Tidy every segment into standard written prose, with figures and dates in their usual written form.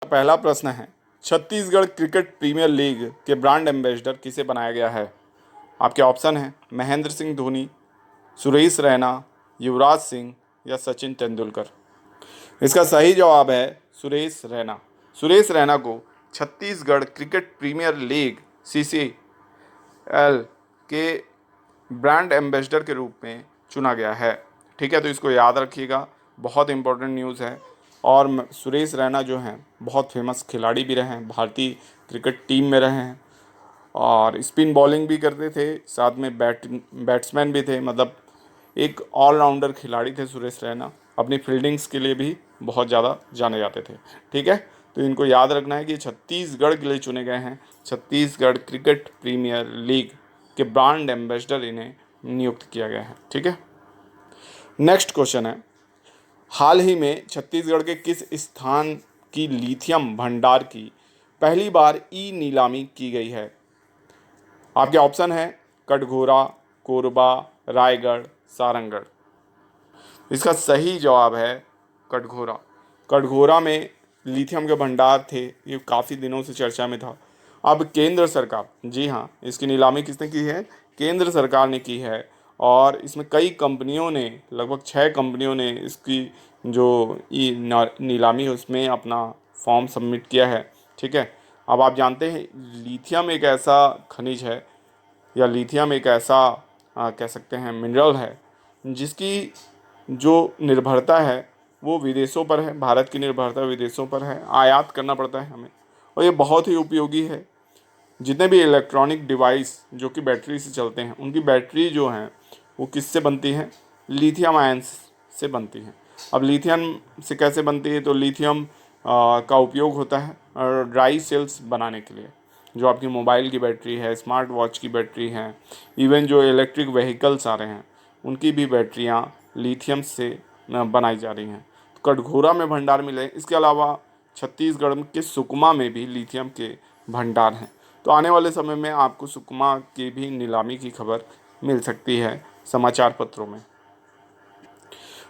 पहला प्रश्न है, छत्तीसगढ़ क्रिकेट प्रीमियर लीग के ब्रांड एम्बेसडर किसे बनाया गया है? आपके ऑप्शन हैं महेंद्र सिंह धोनी, सुरेश रैना, युवराज सिंह या सचिन तेंदुलकर। इसका सही जवाब है सुरेश रैना। सुरेश रैना को Chhattisgarh cricket premier league CCL के ब्रांड एम्बेसडर के रूप में चुना गया है। ठीक है, तो इसको याद रखिएगा, बहुत इंपॉर्टेंट न्यूज़ है। और सुरेश रैना जो हैं बहुत फेमस खिलाड़ी भी रहे हैं, भारतीय क्रिकेट टीम में रहे हैं और स्पिन बॉलिंग भी करते थे, साथ में बैट्समैन भी थे। मतलब एक ऑलराउंडर खिलाड़ी थे सुरेश रैना। अपनी फील्डिंग्स के लिए भी बहुत ज़्यादा जाने जाते थे। ठीक है, तो इनको याद रखना है कि छत्तीसगढ़ के लिए चुने गए हैं। छत्तीसगढ़ क्रिकेट प्रीमियर लीग के ब्रांड एम्बेसडर इन्हें नियुक्त किया गया है। ठीक है, नेक्स्ट क्वेश्चन है, हाल ही में छत्तीसगढ़ के किस स्थान की लिथियम भंडार की पहली बार ई नीलामी की गई है? आपके ऑप्शन है कटघोरा, कोरबा, रायगढ़, सारंगढ़। इसका सही जवाब है कटघोरा। कटघोरा में लिथियम के भंडार थे, ये काफ़ी दिनों से चर्चा में था। अब केंद्र सरकार, जी हाँ, इसकी नीलामी किसने की है? केंद्र सरकार ने की है। और इसमें कई कंपनियों ने, लगभग 6 कंपनियों ने इसकी जो नीलामी है उसमें अपना फॉर्म सबमिट किया है। ठीक है, अब आप जानते हैं लिथियम एक ऐसा खनिज है या लिथियम एक ऐसा कह सकते हैं मिनरल है जिसकी जो निर्भरता है वो विदेशों पर है। भारत की निर्भरता विदेशों पर है, आयात करना पड़ता है हमें, और ये बहुत ही उपयोगी है। जितने भी इलेक्ट्रॉनिक डिवाइस जो कि बैटरी से चलते हैं, उनकी बैटरी जो हैं वो किससे बनती हैं? लिथियम आयंस से बनती हैं। अब लिथियम से कैसे बनती है? तो लिथियम का उपयोग होता है ड्राई सेल्स बनाने के लिए। जो आपकी मोबाइल की बैटरी है, स्मार्ट वॉच की बैटरी है, इवन जो इलेक्ट्रिक व्हीकल्स आ रहे हैं उनकी भी बैटरियाँ लिथियम से बनाई जा रही हैं। तो कटघोरा में भंडार मिले। इसके अलावा छत्तीसगढ़ के सुकमा में भी लिथियम के भंडार हैं। तो आने वाले समय में आपको सुकमा की भी नीलामी की खबर मिल सकती है समाचार पत्रों में।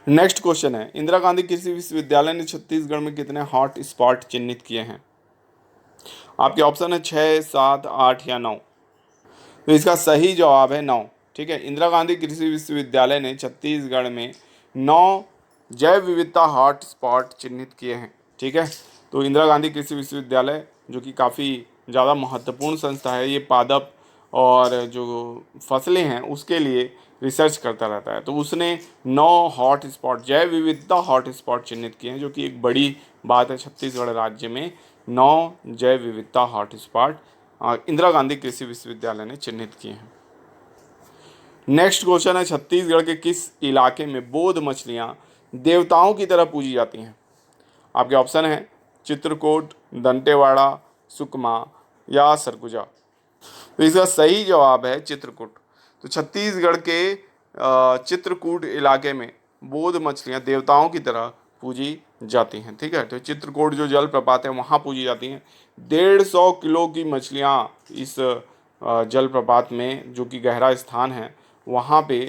नेक्स्ट क्वेश्चन है, इंदिरा गांधी कृषि विश्वविद्यालय ने छत्तीसगढ़ में कितने हॉट स्पॉट चिन्हित किए हैं? आपके ऑप्शन है 6, 7, 8 या 9। तो इसका सही जवाब है 9। ठीक है, इंदिरा गांधी कृषि विश्वविद्यालय ने छत्तीसगढ़ में 9 जैव विविधता हॉट स्पॉट चिन्हित किए हैं। ठीक है, तो इंदिरा गांधी कृषि विश्वविद्यालय जो कि काफ़ी ज़्यादा महत्वपूर्ण संस्था है, ये पादप और जो फसलें हैं उसके लिए रिसर्च करता रहता है। तो उसने 9 हॉट स्पॉट जैव विविधता हॉट स्पॉट चिन्हित किए हैं, जो कि एक बड़ी बात है। छत्तीसगढ़ राज्य में 9 जैव विविधता हॉट स्पॉट इंदिरा गांधी कृषि विश्वविद्यालय ने चिन्हित किए हैं। नेक्स्ट क्वेश्चन है, छत्तीसगढ़ के किस इलाके में बोध मछलियां देवताओं की तरह पूजी जाती हैं? आपके ऑप्शन हैं चित्रकूट, दंतेवाड़ा, सुकमा या सरगुजा। तो इसका सही जवाब है चित्रकूट। तो छत्तीसगढ़ के चित्रकूट इलाके में बोध मछलियां देवताओं की तरह पूजी जाती हैं। ठीक है, तो चित्रकूट जो जलप्रपात है वहाँ पूजी जाती हैं। 150 किलो की मछलियाँ इस जलप्रपात में, जो कि गहरा स्थान है, वहाँ पे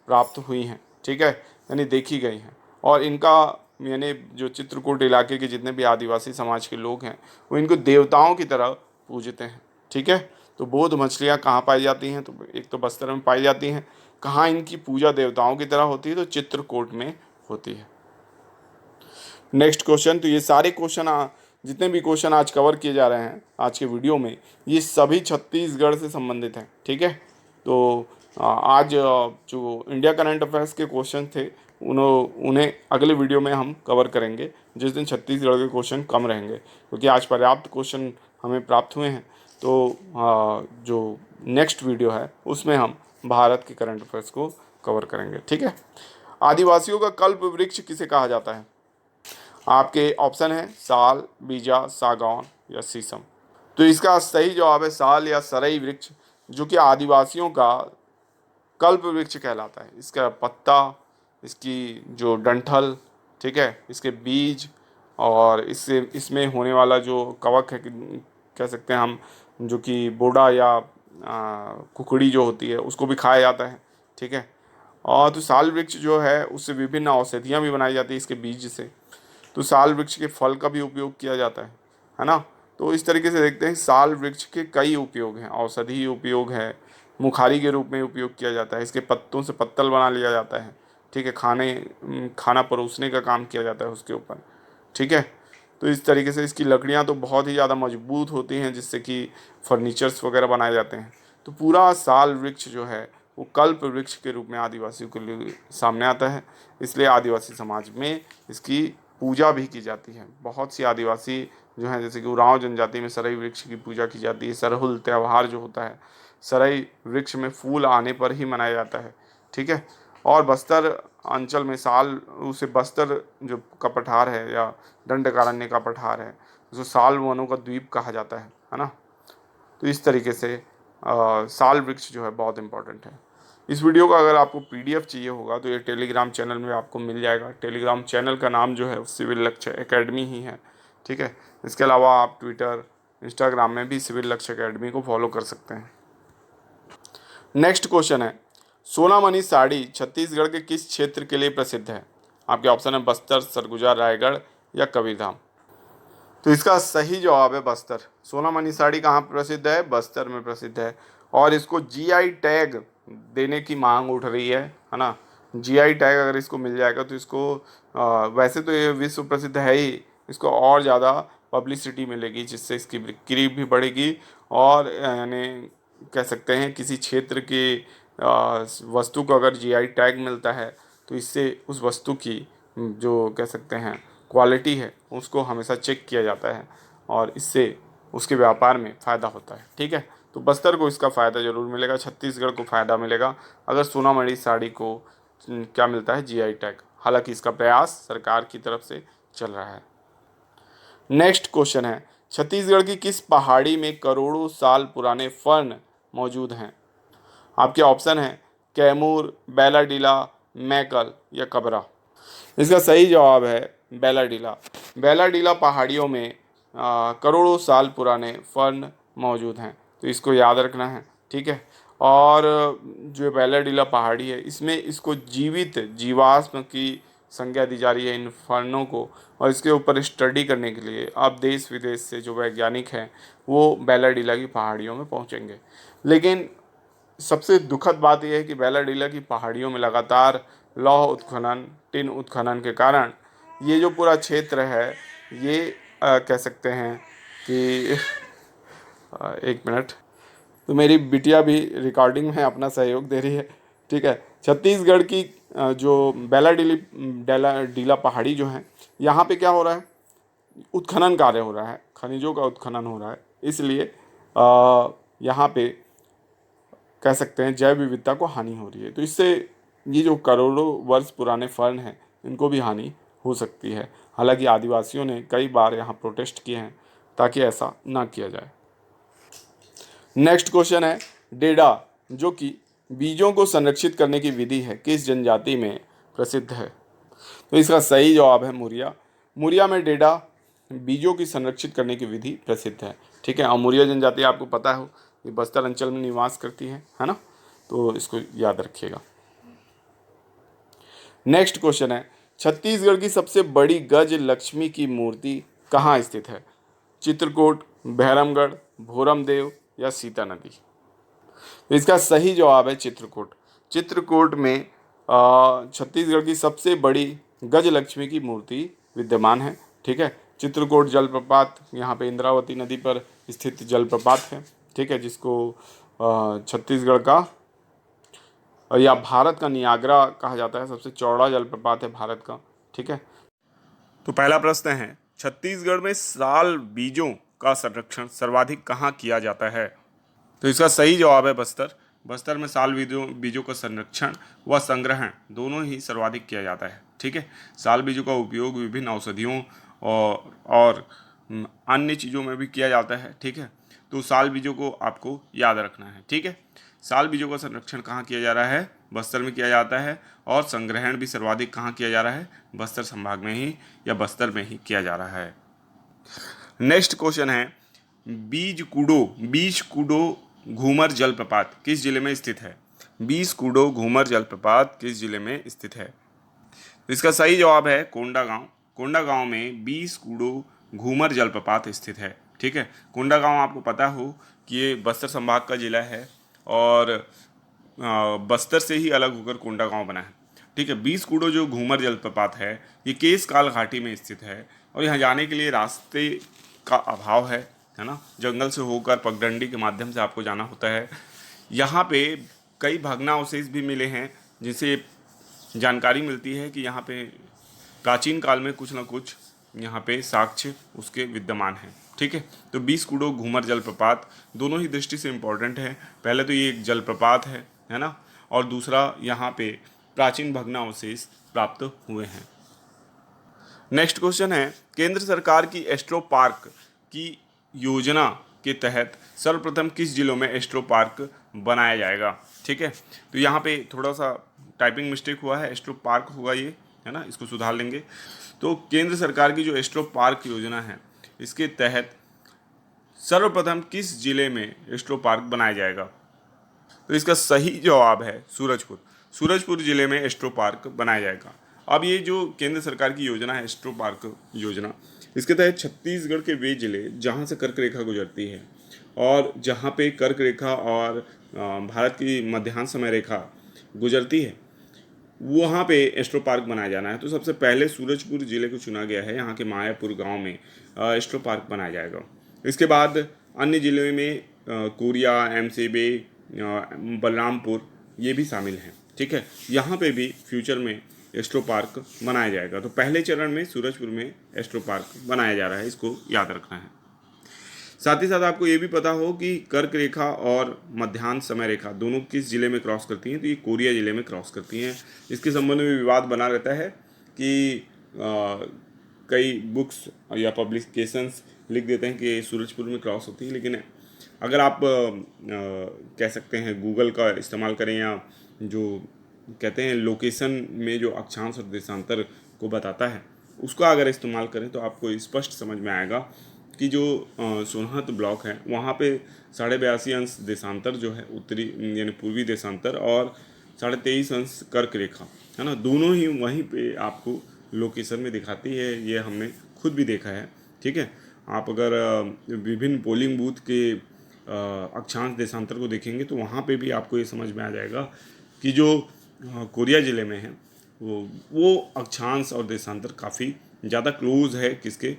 प्राप्त हुई हैं। ठीक है, यानी देखी गई हैं। और इनका यानी जो चित्रकूट इलाके के जितने भी आदिवासी समाज के लोग हैं वो इनको देवताओं की तरह पूजते हैं। ठीक है, तो बोध मछलियाँ कहाँ पाई जाती हैं? तो एक तो बस्तर में पाई जाती हैं। कहाँ इनकी पूजा देवताओं की तरह होती है? तो चित्रकूट में होती है। नेक्स्ट क्वेश्चन, तो ये सारे क्वेश्चन जितने भी क्वेश्चन आज कवर किए जा रहे हैं आज के वीडियो में, ये सभी छत्तीसगढ़ से संबंधित हैं। ठीक है, तो आज जो इंडिया करंट अफेयर्स के क्वेश्चन थे उन्हें अगले वीडियो में हम कवर करेंगे, जिस दिन छत्तीसगढ़ के क्वेश्चन कम रहेंगे, क्योंकि आज पर्याप्त क्वेश्चन हमें प्राप्त हुए हैं। तो जो नेक्स्ट वीडियो है उसमें हम भारत के करंट अफेयर्स को कवर करेंगे। ठीक है, आदिवासियों का कल्प वृक्ष किसे कहा जाता है? आपके ऑप्शन है साल, बीजा, सागौन या शीशम। तो इसका सही जवाब है साल या सरई वृक्ष, जो कि आदिवासियों का कल्प वृक्ष कहलाता है। इसका पत्ता, इसकी जो डंठल, ठीक है, इसके बीज और इसमें होने वाला जो कवक है, कह सकते हैं हम, जो कि बोड़ा या कुकड़ी जो होती है उसको भी खाया जाता है। ठीक है, और तो साल वृक्ष जो है उससे विभिन्न औषधियाँ भी बनाई जाती है इसके बीज से। तो साल वृक्ष के फल का भी उपयोग किया जाता है। है ना। तो इस तरीके से देखते हैं साल वृक्ष के कई उपयोग हैं, औषधीय उपयोग है, मुखारी के रूप में उपयोग किया जाता है, इसके पत्तों से पत्तल बना लिया जाता है, ठीक है, खाना परोसने का काम किया जाता है उसके ऊपर, ठीक है। तो इस तरीके से इसकी लकड़ियाँ तो बहुत ही ज़्यादा मजबूत होती हैं जिससे कि फर्नीचर्स वगैरह बनाए जाते हैं। तो पूरा साल वृक्ष जो है वो कल्प वृक्ष के रूप में आदिवासियों के लिए सामने आता है, इसलिए आदिवासी समाज में इसकी पूजा भी की जाती है। बहुत सी आदिवासी जो हैं जैसे कि उरांव जनजाति में सरई वृक्ष की पूजा की जाती है। सरहुल त्यौहार जो होता है सरई वृक्ष में फूल आने पर ही मनाया जाता है, ठीक है। और बस्तर अंचल में साल उसे बस्तर जो का पठार है या दंडकारण्य का पठार है उसको साल वनों का द्वीप कहा जाता है ना। तो इस तरीके से साल वृक्ष जो है बहुत इंपॉर्टेंट है। इस वीडियो का अगर आपको पीडीएफ चाहिए होगा तो ये टेलीग्राम चैनल में आपको मिल जाएगा। टेलीग्राम चैनल का नाम जो है सिविल लक्ष्य एकेडमी ही है, ठीक है। इसके अलावा आप ट्विटर इंस्टाग्राम में भी सिविल लक्ष्य एकेडमी को फॉलो कर सकते हैं। नेक्स्ट क्वेश्चन है, सोनामणि साड़ी छत्तीसगढ़ के किस क्षेत्र के लिए प्रसिद्ध है? आपके ऑप्शन है बस्तर, सरगुजा, रायगढ़ या कबीरधाम। तो इसका सही जवाब है बस्तर। सोनामणि साड़ी कहाँ प्रसिद्ध है? बस्तर में प्रसिद्ध है। और इसको जीआई टैग देने की मांग उठ रही है ना। जीआई टैग अगर इसको मिल जाएगा तो इसको वैसे तो ये विश्व प्रसिद्ध है ही, इसको और ज़्यादा पब्लिसिटी मिलेगी जिससे इसकी बिक्री भी बढ़ेगी और यानी कह सकते हैं किसी क्षेत्र की वस्तु को अगर जीआई टैग मिलता है तो इससे उस वस्तु की जो कह सकते हैं क्वालिटी है उसको हमेशा चेक किया जाता है और इससे उसके व्यापार में फ़ायदा होता है, ठीक है। तो बस्तर को इसका फ़ायदा ज़रूर मिलेगा, छत्तीसगढ़ को फ़ायदा मिलेगा अगर सोनामणि साड़ी को क्या मिलता है? GI tag. हालांकि इसका प्रयास सरकार की तरफ से चल रहा है। नेक्स्ट क्वेश्चन है, छत्तीसगढ़ की किस पहाड़ी में करोड़ों साल पुराने फर्न मौजूद हैं? आपके ऑप्शन है कैमूर, बैलाडीला, मैकल या कबरा। इसका सही जवाब है बैलाडीला। बैलाडीला पहाड़ियों में करोड़ों साल पुराने फर्न मौजूद हैं, तो इसको याद रखना है, ठीक है। और जो बैलाडीला पहाड़ी है इसमें इसको जीवित जीवाश्म की संज्ञा दी जा रही है इन फर्नों को, और इसके ऊपर स्टडी करने के लिए अब देश विदेश से जो वैज्ञानिक हैं वो बैलाडीला की पहाड़ियों में पहुंचेंगे। लेकिन सबसे दुखद बात यह है कि बैलाडीला की पहाड़ियों में लगातार लौह उत्खनन, टिन उत्खनन के कारण ये जो पूरा क्षेत्र है ये कह सकते हैं कि एक मिनट, तो मेरी बिटिया भी रिकॉर्डिंग में अपना सहयोग दे रही है, ठीक है। छत्तीसगढ़ की जो बैलाडीला पहाड़ी जो है यहाँ पे क्या हो रहा है? उत्खनन कार्य हो रहा है, खनिजों का उत्खनन हो रहा है, इसलिए यहाँ पे कह सकते हैं जैव विविधता को हानि हो रही है। तो इससे ये जो करोड़ों वर्ष पुराने फर्न हैं इनको भी हानि हो सकती है। हालांकि आदिवासियों ने कई बार यहाँ प्रोटेस्ट किए हैं ताकि ऐसा ना किया जाए। नेक्स्ट क्वेश्चन है, डेडा जो कि बीजों को संरक्षित करने की विधि है किस जनजाति में प्रसिद्ध है? तो इसका सही जवाब है मुरिया। मुरिया में डेडा बीजों की संरक्षित करने की विधि प्रसिद्ध है, ठीक है। और मुरिया जनजाति आपको पता हो ये बस्तर अंचल में निवास करती है ना, तो इसको याद रखिएगा। नेक्स्ट क्वेश्चन है, छत्तीसगढ़ की सबसे बड़ी गज लक्ष्मी की मूर्ति कहाँ स्थित है? चित्रकूट, भैरमगढ़, भोरमदेव या सीता नदी। तो इसका सही जवाब है चित्रकूट। चित्रकूट में छत्तीसगढ़ की सबसे बड़ी गज लक्ष्मी की मूर्ति विद्यमान है, ठीक है। चित्रकूट जलप्रपात यहाँ पे इंद्रावती नदी पर स्थित जलप्रपात है, ठीक है, जिसको छत्तीसगढ़ का या भारत का नियाग्रा कहा जाता है। सबसे चौड़ा जलप्रपात है भारत का, ठीक है। तो पहला प्रश्न है, छत्तीसगढ़ में साल बीजों का संरक्षण सर्वाधिक कहाँ किया जाता है? तो इसका सही जवाब है बस्तर। बस्तर में साल बीजों का संरक्षण व संग्रहण दोनों ही सर्वाधिक किया जाता है, ठीक है। साल बीजों का उपयोग विभिन्न औषधियों और अन्य चीज़ों में भी किया जाता है, ठीक है। तो साल बीजों को आपको याद रखना है, ठीक है। साल बीजों का संरक्षण कहाँ किया जा रहा है? बस्तर में किया जाता है। और संग्रहण भी सर्वाधिक कहाँ किया जा रहा है? बस्तर संभाग में ही या बस्तर में ही किया जा रहा है। नेक्स्ट क्वेश्चन है, बीज कूडो घूमर जलप्रपात किस जिले में स्थित है? बीज कूडो घूमर जलप्रपात किस जिले में स्थित है? तो इसका सही जवाब है कोंडागांव। कोंडागांव में बीज कूडो घूमर जलप्रपात स्थित है। ठीक है, कोंडागांव आपको पता हो कि ये बस्तर संभाग का जिला है और बस्तर से ही अलग होकर कोंडागांव बना है। ठीक है, 20 कूड़ो जो घूमर जलप्रपात है ये केशकाल घाटी में स्थित है और यहाँ जाने के लिए रास्ते का अभाव है ना। जंगल से होकर पगडंडी के माध्यम से आपको जाना होता है। यहाँ पे कई भग्नावशेष भी मिले हैं जिनसे जानकारी मिलती है कि यहाँ पे प्राचीन काल में कुछ ना कुछ यहाँ पे साक्ष्य उसके विद्यमान हैं। ठीक है, तो 20 कूड़ो घूमर जलप्रपात दोनों ही दृष्टि से इम्पोर्टेंट है। पहले तो ये एक जलप्रपात है ना, और दूसरा यहाँ पे प्राचीन भग्नावशेष प्राप्त हुए हैं। नेक्स्ट क्वेश्चन है, केंद्र सरकार की एस्ट्रो पार्क की योजना के तहत सर्वप्रथम किस जिलों में एस्ट्रो पार्क बनाया जाएगा। ठीक है, तो यहाँ पे थोड़ा सा टाइपिंग मिस्टेक हुआ है, एस्ट्रो पार्क होगा ये, है ना, इसको सुधार लेंगे। तो केंद्र सरकार की जो एस्ट्रो पार्क योजना है इसके तहत सर्वप्रथम किस जिले में एस्ट्रो पार्क बनाया जाएगा। तो इसका सही जवाब है सूरजपुर। सूरजपुर जिले में एस्ट्रो पार्क बनाया जाएगा। अब ये जो केंद्र सरकार की योजना है एस्ट्रो पार्क योजना, इसके तहत छत्तीसगढ़ के वे जिले जहाँ से कर्क रेखा गुजरती है और जहाँ पे कर्क रेखा और भारत की मध्यांश समय रेखा गुजरती है वहाँ पे एस्ट्रो पार्क बनाया जाना है। तो सबसे पहले सूरजपुर जिले को चुना गया है, यहाँ के मायापुर गांव में एस्ट्रो पार्क बनाया जाएगा। इसके बाद अन्य जिलों में कोरिया, एमसेबे, बलरामपुर ये भी शामिल हैं। ठीक है, यहाँ पे भी फ्यूचर में एस्ट्रो पार्क बनाया जाएगा। तो पहले चरण में सूरजपुर में एस्ट्रो पार्क बनाया जा रहा है, इसको याद रखना है। साथ ही साथ आपको ये भी पता हो कि कर्क रेखा और मध्यांश समय रेखा दोनों किस जिले में क्रॉस करती हैं। तो ये कोरिया जिले में क्रॉस करती हैं। इसके संबंध में विवाद बना रहता है कि कई बुक्स या पब्लिकेशंस लिख देते हैं कि सूरजपुर में क्रॉस होती है, लेकिन अगर आप कह सकते हैं गूगल का इस्तेमाल करें या जो कहते हैं लोकेशन में जो अक्षांश और देशांतर को बताता है उसका अगर इस्तेमाल करें तो आपको स्पष्ट समझ में आएगा कि जो सोनहत ब्लॉक है वहाँ पे 82.5 अंश देशांतर जो है उत्तरी यानी पूर्वी देशांतर और 23.5 अंश कर्क रेखा है ना, दोनों ही वहीं पे आपको लोकेशन में दिखाती है। ये हमने खुद भी देखा है। ठीक है, आप अगर विभिन्न पोलिंग बूथ के अक्षांश देशांतर को देखेंगे तो वहाँ पे भी आपको ये समझ में आ जाएगा कि जो कोरिया ज़िले में है वो अक्षांश और देशांतर काफ़ी ज़्यादा क्लोज है किसके,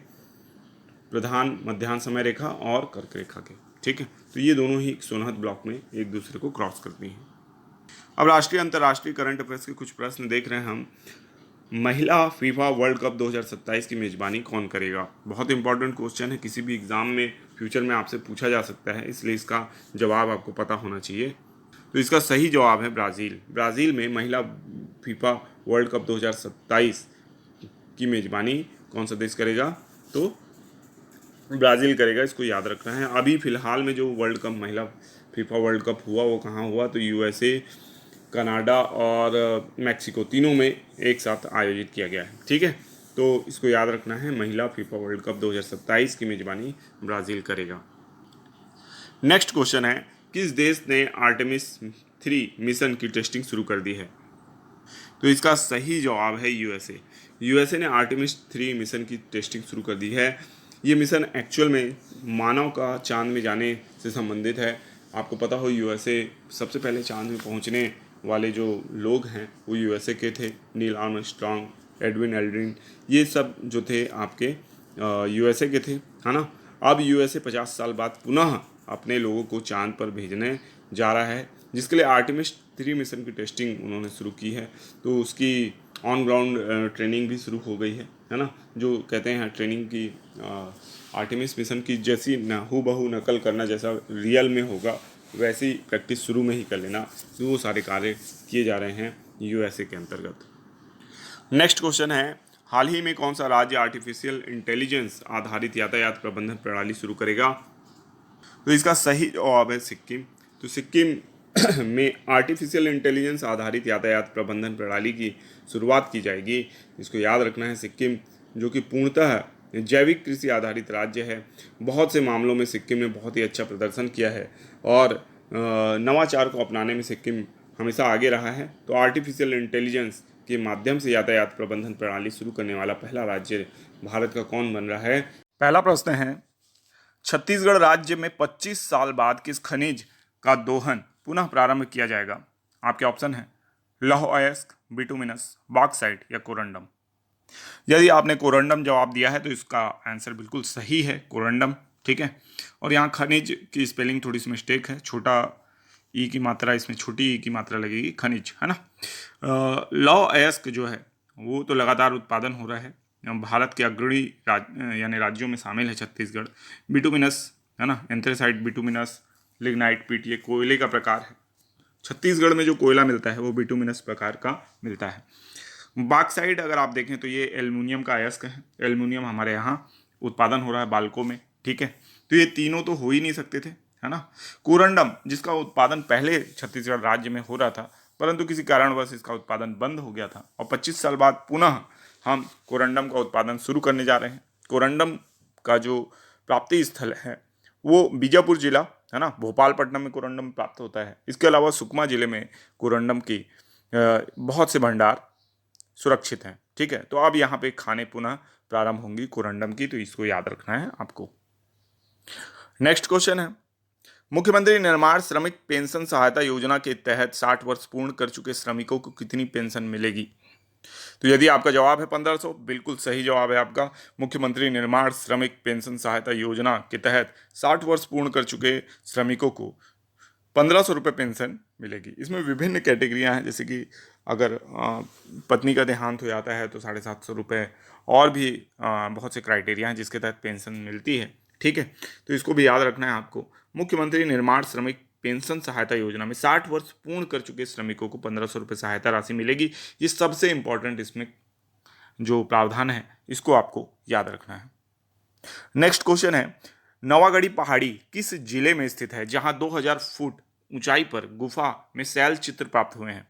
प्रधान मध्यांश समय रेखा और कर्क रेखा के। ठीक है, तो ये दोनों ही सोनहत ब्लॉक में एक दूसरे को क्रॉस करती हैं। अब राष्ट्रीय अंतर्राष्ट्रीय करंट अफेयर्स के कुछ प्रश्न देख रहे हैं हम। महिला फीफा वर्ल्ड कप 2027 की मेज़बानी कौन करेगा। बहुत इंपॉर्टेंट क्वेश्चन है, किसी भी एग्ज़ाम में फ्यूचर में आपसे पूछा जा सकता है, इसलिए इसका जवाब आपको पता होना चाहिए। तो इसका सही जवाब है ब्राज़ील। ब्राज़ील में महिला फीफा वर्ल्ड कप 2027 की मेज़बानी कौन सा देश करेगा, तो ब्राज़ील करेगा, इसको याद रखना है। अभी फ़िलहाल में जो वर्ल्ड कप महिला फीफा वर्ल्ड कप हुआ वो कहाँ हुआ, तो यूएसए, कनाडा और मैक्सिको तीनों में एक साथ आयोजित किया गया है। ठीक है, तो इसको याद रखना है, महिला फीफा वर्ल्ड कप 2027 की मेज़बानी ब्राज़ील करेगा। नेक्स्ट क्वेश्चन है, किस देश ने आर्टेमिस 3 मिशन की टेस्टिंग शुरू कर दी है। तो इसका सही जवाब है यूएसए। यूएसए ने आर्टेमिस 3 मिशन की टेस्टिंग शुरू कर दी है। ये मिशन एक्चुअल में मानव का चांद में जाने से संबंधित है। आपको पता हो यूएसए सबसे पहले चांद में पहुंचने वाले जो लोग हैं वो यूएसए के थे। नील आर्मस्ट्रॉन्ग, एडविन एल्ड्रिन, ये सब जो थे आपके यूएसए के थे, है ना। अब यूएसए 50 साल बाद पुनः अपने लोगों को चांद पर भेजने जा रहा है, जिसके लिए आर्टेमिस 3 मिशन की टेस्टिंग उन्होंने शुरू की है। तो उसकी ऑन ग्राउंड ट्रेनिंग भी शुरू हो गई है ना। जो कहते हैं ट्रेनिंग की आर्टेमिस मिशन की जैसी हूबहू नकल करना, जैसा रियल में होगा वैसी प्रैक्टिस शुरू में ही कर लेना, तो वो सारे कार्य किए जा रहे हैं यूएसए के अंतर्गत। नेक्स्ट क्वेश्चन है, हाल ही में कौन सा राज्य आर्टिफिशियल इंटेलिजेंस आधारित यातायात प्रबंधन प्रणाली शुरू करेगा। तो इसका सही जवाब है सिक्किम। तो सिक्किम में आर्टिफिशियल इंटेलिजेंस आधारित यातायात प्रबंधन प्रणाली की शुरुआत की जाएगी। इसको याद रखना है, सिक्किम जो कि पूर्णतः जैविक कृषि आधारित राज्य है। बहुत से मामलों में सिक्किम ने बहुत ही अच्छा प्रदर्शन किया है और नवाचार को अपनाने में सिक्किम हमेशा आगे रहा है। तो आर्टिफिशियल इंटेलिजेंस के माध्यम से यातायात प्रबंधन प्रणाली शुरू करने वाला पहला राज्य भारत का कौन बन रहा है। पहला प्रश्न है, छत्तीसगढ़ राज्य में 25 साल बाद किस खनिज का दोहन पुनः प्रारंभ किया जाएगा? आपके ऑप्शन है लौह अयस्क, बिटुमिनस, बॉक्साइट या कोरंडम। यदि आपने कोरंडम जवाब दिया है तो इसका आंसर बिल्कुल सही है, कोरंडम। ठीक है, और यहाँ खनिज की स्पेलिंग थोड़ी सी मिस्टेक है, छोटा ई की मात्रा, इसमें छोटी ई की मात्रा लगेगी, खनिज, है ना। लौह अयस्क जो है वो तो लगातार उत्पादन हो रहा है, भारत के अग्रणी यानी राज्यों में शामिल है छत्तीसगढ़। बिटुमिनस, है ना, एंथ्रेसाइट, बिटुमिनस, लिग्नाइट, पीट, ये कोयले का प्रकार है। छत्तीसगढ़ में जो कोयला मिलता है वो बिटुमिनस प्रकार का मिलता है। बॉक्साइट अगर आप देखें तो ये एल्युमिनियम का अयस्क है, एल्युमिनियम हमारे यहाँ उत्पादन हो रहा है बाल्को में। ठीक है, तो ये तीनों तो हो ही नहीं सकते थे, है ना। कोरंडम जिसका उत्पादन पहले छत्तीसगढ़ राज्य में हो रहा था, परंतु किसी कारणवश इसका उत्पादन बंद हो गया था और 25 साल बाद पुनः हम कोरंडम का उत्पादन शुरू करने जा रहे हैं। कोरंडम का जो प्राप्ति स्थल है वो बीजापुर जिला, है ना, भोपालपट्टनम में कोरंडम प्राप्त होता है। इसके अलावा सुकमा जिले में कोरंडम की बहुत से भंडार सुरक्षित हैं। ठीक है, तो अब यहाँ पे खाने पुनः प्रारंभ होंगी कोरंडम की, तो इसको याद रखना है आपको। नेक्स्ट क्वेश्चन है, मुख्यमंत्री निर्माण श्रमिक पेंशन सहायता योजना के तहत 60 वर्ष पूर्ण कर चुके श्रमिकों को कितनी पेंशन मिलेगी? तो यदि आपका जवाब है 1500, बिल्कुल सही जवाब है आपका। मुख्यमंत्री निर्माण श्रमिक पेंशन सहायता योजना के तहत 60 वर्ष पूर्ण कर चुके श्रमिकों को 1500 रुपये पेंशन मिलेगी। इसमें विभिन्न कैटेगरियां हैं, जैसे कि अगर पत्नी का देहांत हो जाता है तो 750 रुपये, और भी बहुत से क्राइटेरिया हैं जिसके तहत पेंशन मिलती है। ठीक है, तो इसको भी याद रखना है आपको। मुख्यमंत्री निर्माण श्रमिक पेंशन सहायता योजना में 60 वर्ष पूर्ण कर चुके श्रमिकों को 1500 रुपये सहायता राशि मिलेगी। ये सबसे इंपॉर्टेंट इसमें जो प्रावधान है इसको आपको याद रखना है। नेक्स्ट क्वेश्चन है, नवागढ़ी पहाड़ी किस जिले में स्थित है जहां 2000 फुट ऊंचाई पर गुफा में शैल चित्र प्राप्त हुए हैं?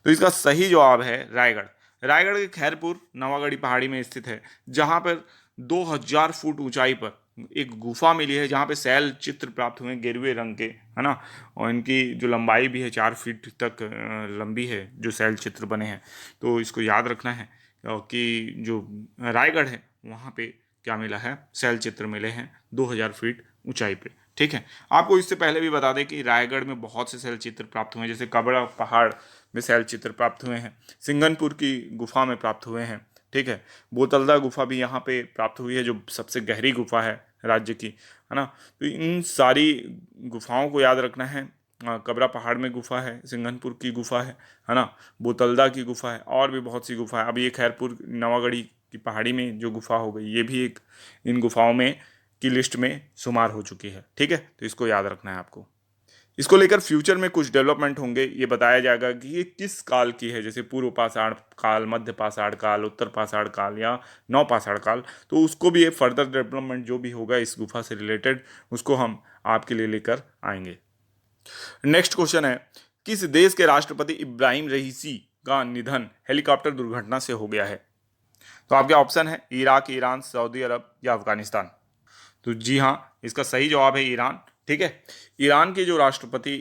तो इसका सही जवाब है रायगढ़। रायगढ़ के खैरपुर नवागढ़ी पहाड़ी में स्थित है, जहां पर 2000 फुट ऊंचाई पर एक गुफा मिली है जहां पे शैल चित्र प्राप्त हुए हैं, गेरुए रंग के, है ना, और इनकी जो लंबाई भी है 4 फीट तक लंबी है जो शैल चित्र बने हैं। तो इसको याद रखना है कि जो रायगढ़ है वहाँ पे क्या मिला है, शैल चित्र मिले हैं 2000 फीट ऊंचाई पे। ठीक है, आपको इससे पहले भी बता दें कि रायगढ़ में बहुत से शैल चित्र प्राप्त हुए हैं, जैसे कबड़ा पहाड़ में शैल चित्र प्राप्त हुए हैं, सिंगनपुर की गुफा में प्राप्त हुए हैं। ठीक है, बोतलदा गुफा भी यहाँ पे प्राप्त हुई है जो सबसे गहरी गुफा है राज्य की, है ना। तो इन सारी गुफाओं को याद रखना है। कबरा पहाड़ में गुफा है, सिंगनपुर की गुफा है ना, बोतलदा की गुफा है, और भी बहुत सी गुफा है। अब ये खैरपुर नवागढ़ी की पहाड़ी में जो गुफा हो गई, ये भी एक इन गुफाओं में की लिस्ट में शुमार हो चुकी है। ठीक है, तो इसको याद रखना है आपको। इसको लेकर फ्यूचर में कुछ डेवलपमेंट होंगे, ये बताया जाएगा कि ये किस काल की है, जैसे पूर्व पाषाण काल, मध्य पाषाण काल, उत्तर पाषाण काल या नव पाषाण काल। तो उसको भी एक फर्दर डेवलपमेंट जो भी होगा इस गुफा से रिलेटेड, उसको हम आपके लिए लेकर आएंगे। नेक्स्ट क्वेश्चन है, किस देश के राष्ट्रपति इब्राहिम रईसी का निधन हेलीकॉप्टर दुर्घटना से हो गया है? तो आपके ऑप्शन है इराक, ईरान, सऊदी अरब या अफगानिस्तान। तो जी हाँ, इसका सही जवाब है ईरान। ठीक है, ईरान के जो राष्ट्रपति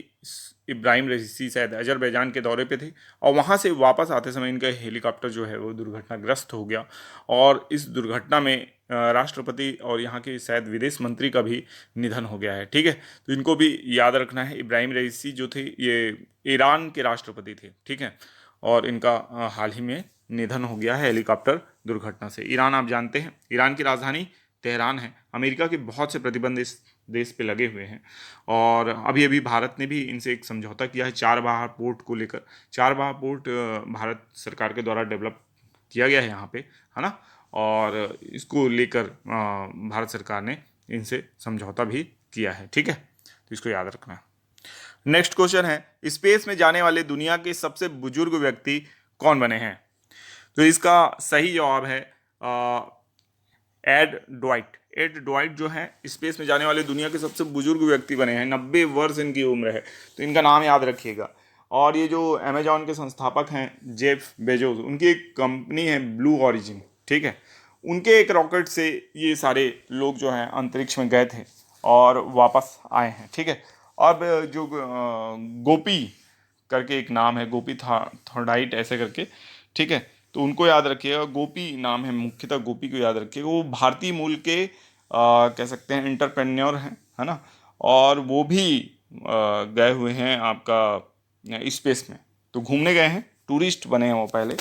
इब्राहिम रईसी शायद अजरबैजान के दौरे पे थे और वहाँ से वापस आते समय इनका हेलीकॉप्टर जो है वो दुर्घटनाग्रस्त हो गया, और इस दुर्घटना में राष्ट्रपति और यहाँ के शायद विदेश मंत्री का भी निधन हो गया है। ठीक है, तो इनको भी याद रखना है। इब्राहिम रईसी जो थे ये ईरान के राष्ट्रपति थे। ठीक है, और इनका हाल ही में निधन हो गया है हेलीकॉप्टर दुर्घटना से। ईरान आप जानते हैं, ईरान की राजधानी तेहरान है। अमेरिका के बहुत से प्रतिबंध इस देश पे लगे हुए हैं, और अभी अभी भारत ने भी इनसे एक समझौता किया है चारबाग पोर्ट को लेकर। चारबाग पोर्ट भारत सरकार के द्वारा डेवलप किया गया है यहाँ पे, है ना, और इसको लेकर भारत सरकार ने इनसे समझौता भी किया है। ठीक है, तो इसको याद रखना है। नेक्स्ट क्वेश्चन है, स्पेस में जाने वाले दुनिया के सबसे बुजुर्ग व्यक्ति कौन बने हैं? तो इसका सही जवाब है एड ड्वाइट। एड ड्वाइट जो है स्पेस में जाने वाले दुनिया के सबसे बुजुर्ग व्यक्ति बने हैं। 90 वर्ष इनकी उम्र है, तो इनका नाम याद रखिएगा। और ये जो अमेजॉन के संस्थापक हैं जेफ बेजोस, उनकी एक कंपनी है ब्लू ओरिजिन। ठीक है, उनके एक रॉकेट से ये सारे लोग जो हैं अंतरिक्ष में गए थे और वापस आए हैं। ठीक है, अब जो गोपी करके एक नाम है, गोपी थॉर्डाइट ऐसे करके, ठीक है, तो उनको याद रखिएगा। गोपी नाम है, मुख्यतः गोपी को याद रखिएगा। वो भारतीय मूल के कह सकते हैं इंटरप्रेन्योर हैं, है ना, और वो भी गए हुए हैं आपका स्पेस में, तो घूमने गए हैं, टूरिस्ट बने हैं वो पहले,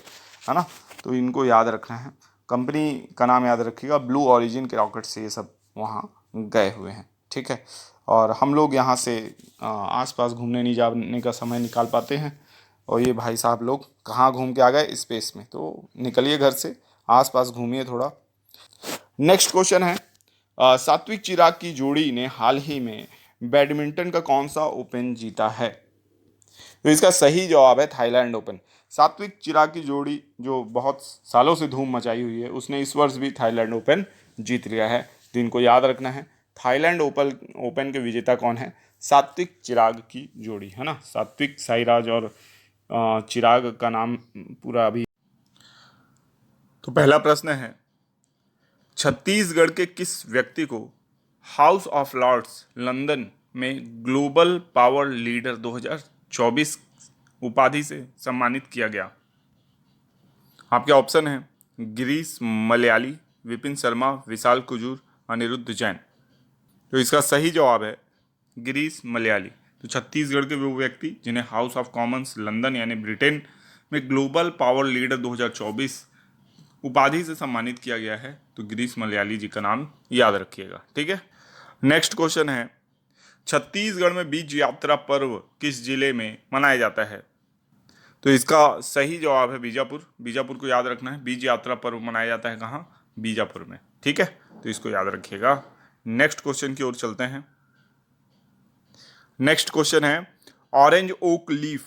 है ना। तो इनको याद रखना है, कंपनी का नाम याद रखिएगा, ब्लू ओरिजिन के रॉकेट से ये सब वहाँ गए हुए हैं, ठीक है। और हम लोग यहाँ से आसपास घूमने नहीं जाने का समय निकाल पाते हैं, और ये भाई साहब लोग कहाँ घूम के आ गए, स्पेस में। तो निकलिए घर से, आसपास घूमिए थोड़ा। नेक्स्ट क्वेश्चन है, सात्विक चिराग की जोड़ी ने हाल ही में बैडमिंटन का कौन सा ओपन जीता है? तो इसका सही जवाब है थाईलैंड ओपन। सात्विक चिराग की जोड़ी जो बहुत सालों से धूम मचाई हुई है, उसने इस वर्ष भी थाईलैंड ओपन जीत लिया है। तो इनको याद रखना है, थाईलैंड ओपन के विजेता कौन है? सात्विक चिराग की जोड़ी, है ना। सात्विक साईराज और चिराग का नाम पूरा अभी। तो पहला प्रश्न है, छत्तीसगढ़ के किस व्यक्ति को हाउस ऑफ लॉर्ड्स लंदन में ग्लोबल पावर लीडर 2024 उपाधि से सम्मानित किया गया? आपके ऑप्शन है गिरीश मलयाली, विपिन शर्मा, विशाल कुजूर, अनिरुद्ध जैन। तो इसका सही जवाब है गिरीश मलयाली। तो छत्तीसगढ़ के वो व्यक्ति जिन्हें हाउस ऑफ कॉमन्स लंदन यानी ब्रिटेन में ग्लोबल पावर लीडर 2024 उपाधि से सम्मानित किया गया है, तो गिरीश मलयाली जी का नाम याद रखिएगा, ठीक है। नेक्स्ट क्वेश्चन है, छत्तीसगढ़ में बीज यात्रा पर्व किस जिले में मनाया जाता है? तो इसका सही जवाब है बीजापुर। बीजापुर को याद रखना है, बीज यात्रा पर्व मनाया जाता है कहाँ? बीजापुर में, ठीक है। तो इसको याद रखिएगा। नेक्स्ट क्वेश्चन की ओर चलते हैं। नेक्स्ट क्वेश्चन है, ऑरेंज ओक लीफ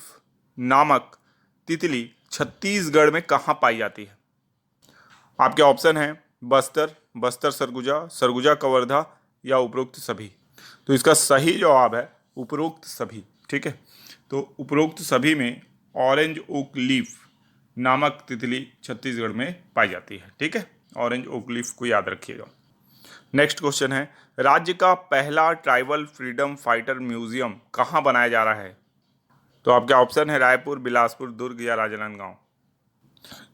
नामक तितली छत्तीसगढ़ में कहाँ पाई जाती है? आपके ऑप्शन है बस्तर, बस्तर सरगुजा, सरगुजा कवर्धा या उपरोक्त सभी। तो इसका सही जवाब है उपरोक्त सभी, ठीक है। तो उपरोक्त सभी में ऑरेंज ओक लीफ नामक तितली छत्तीसगढ़ में पाई जाती है, ठीक है। ऑरेंज ओक लीफ को याद रखिएगा। नेक्स्ट क्वेश्चन है, राज्य का पहला ट्राइबल फ्रीडम फाइटर म्यूजियम कहाँ बनाया जा रहा है? तो आपके ऑप्शन है रायपुर, बिलासपुर, दुर्ग या राजनांदगांव।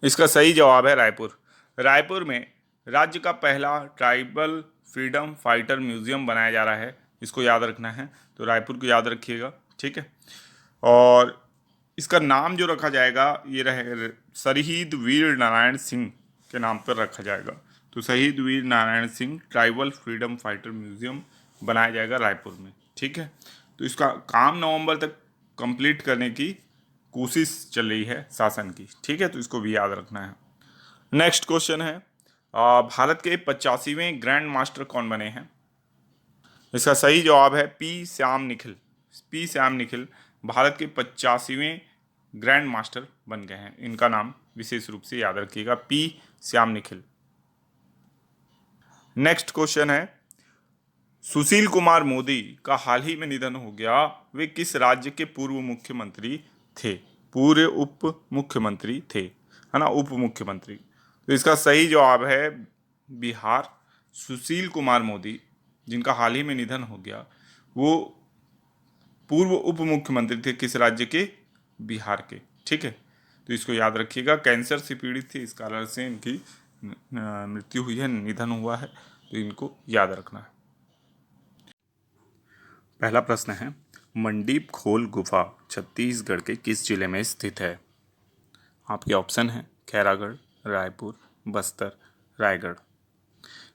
इसका सही जवाब है रायपुर। रायपुर में राज्य का पहला ट्राइबल फ्रीडम फाइटर म्यूजियम बनाया जा रहा है, इसको याद रखना है। तो रायपुर को याद रखिएगा, ठीक है। और इसका नाम जो रखा जाएगा ये रहे शहीद वीर नारायण सिंह के नाम पर रखा जाएगा। तो शहीद वीर Narayan Singh tribal freedom fighter museum बनाया जाएगा रायपुर में, ठीक है। तो इसका काम नवंबर तक कंप्लीट करने की कोशिश चल रही है शासन की, ठीक है। तो इसको भी याद रखना है। नेक्स्ट क्वेश्चन है, भारत के 85वें ग्रैंड मास्टर कौन बने हैं? इसका सही जवाब है पी श्याम निखिल। पी श्याम निखिल भारत के 85वें ग्रैंड मास्टर बन गए हैं। इनका नाम विशेष रूप से याद रखिएगा, P Shyam Nikhil. Next question है, सुशील कुमार मोदी का हाल ही में निधन हो गया, वे किस राज्य के पूर्व मुख्यमंत्री थे? पूरे उप मुख्यमंत्री थे, है ना, उप मुख्यमंत्री। तो इसका सही जवाब है बिहार। सुशील कुमार मोदी जिनका हाल ही में निधन हो गया, वो पूर्व उप मुख्यमंत्री थे किस राज्य के? बिहार के, ठीक है। तो इसको याद रखिएगा, कैंसर से पीड़ित थे, इस कारण से इनकी मृत्यु हुई है, निधन हुआ है, तो इनको याद रखना है। पहला प्रश्न है, मंडीप खोल गुफा छत्तीसगढ़ के किस जिले में स्थित है? आपके ऑप्शन है खैरागढ़, रायपुर, बस्तर, रायगढ़।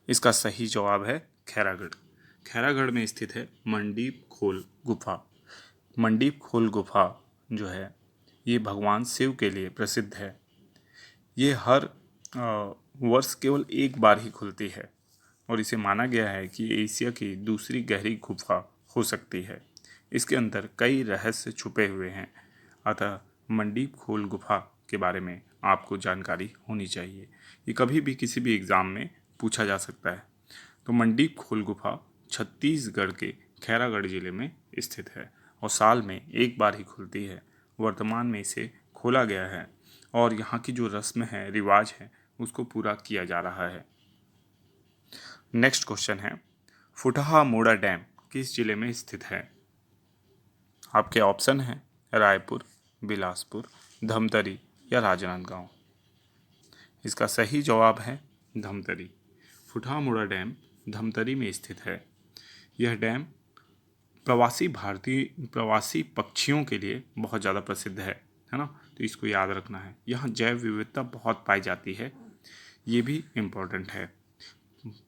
इसका सही जवाब है खैरागढ़। खैरागढ़ में स्थित है मंडीप खोल गुफा। मंडीप खोल गुफा जो है ये भगवान शिव के लिए प्रसिद्ध है। ये हर वर्ष केवल एक बार ही खुलती है और इसे माना गया है कि एशिया की दूसरी गहरी गुफा हो सकती है। इसके अंदर कई रहस्य छुपे हुए हैं, अतः मंडीप खोल गुफा के बारे में आपको जानकारी होनी चाहिए। ये कभी भी किसी भी एग्ज़ाम में पूछा जा सकता है। तो मंडीप खोल गुफा छत्तीसगढ़ के खैरागढ़ जिले में स्थित है और साल में एक बार ही खुलती है। वर्तमान में इसे खोला गया है और यहाँ की जो रस्म है, रिवाज है, उसको पूरा किया जा रहा है। नेक्स्ट क्वेश्चन है, फुटहा मोड़ा डैम किस जिले में स्थित है? आपके ऑप्शन हैं रायपुर, बिलासपुर, धमतरी या राजनांदगांव। इसका सही जवाब है धमतरी। फुटहा मोड़ा डैम धमतरी में स्थित है। यह डैम प्रवासी पक्षियों के लिए बहुत ज़्यादा प्रसिद्ध है ना, तो इसको याद रखना है। यहाँ जैव विविधता बहुत पाई जाती है, ये भी इम्पोर्टेंट है।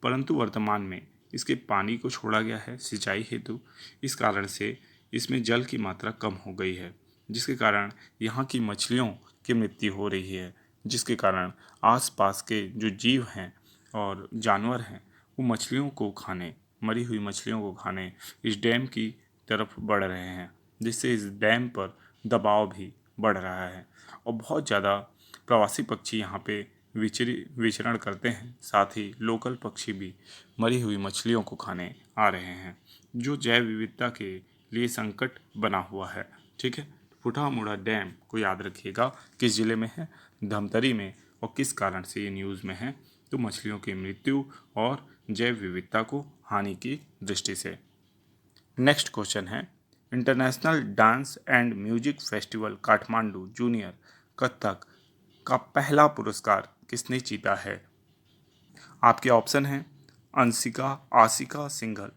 परंतु वर्तमान में इसके पानी को छोड़ा गया है सिंचाई हेतु, इस कारण से इसमें जल की मात्रा कम हो गई है, जिसके कारण यहाँ की मछलियों की मृत्यु हो रही है, जिसके कारण आसपास के जो जीव हैं और जानवर हैं वो मछलियों को खाने, मरी हुई मछलियों को खाने इस डैम की तरफ बढ़ रहे हैं, जिससे इस डैम पर दबाव भी बढ़ रहा है और बहुत ज़्यादा प्रवासी पक्षी यहाँ पे विचरण करते हैं। साथ ही लोकल पक्षी भी मरी हुई मछलियों को खाने आ रहे हैं, जो जैव विविधता के लिए संकट बना हुआ है। ठीक है, फूटा मुड़ा डैम को याद रखिएगा, किस जिले में है, धमतरी में, और किस कारण से ये न्यूज़ में है, तो मछलियों की मृत्यु और जैव विविधता को हानि की दृष्टि से। नेक्स्ट क्वेश्चन है, international dance and music festival Kathmandu junior Kathak का पहला पुरस्कार किसने जीता है? आपके ऑप्शन हैं अंशिका आशिका सिंघल,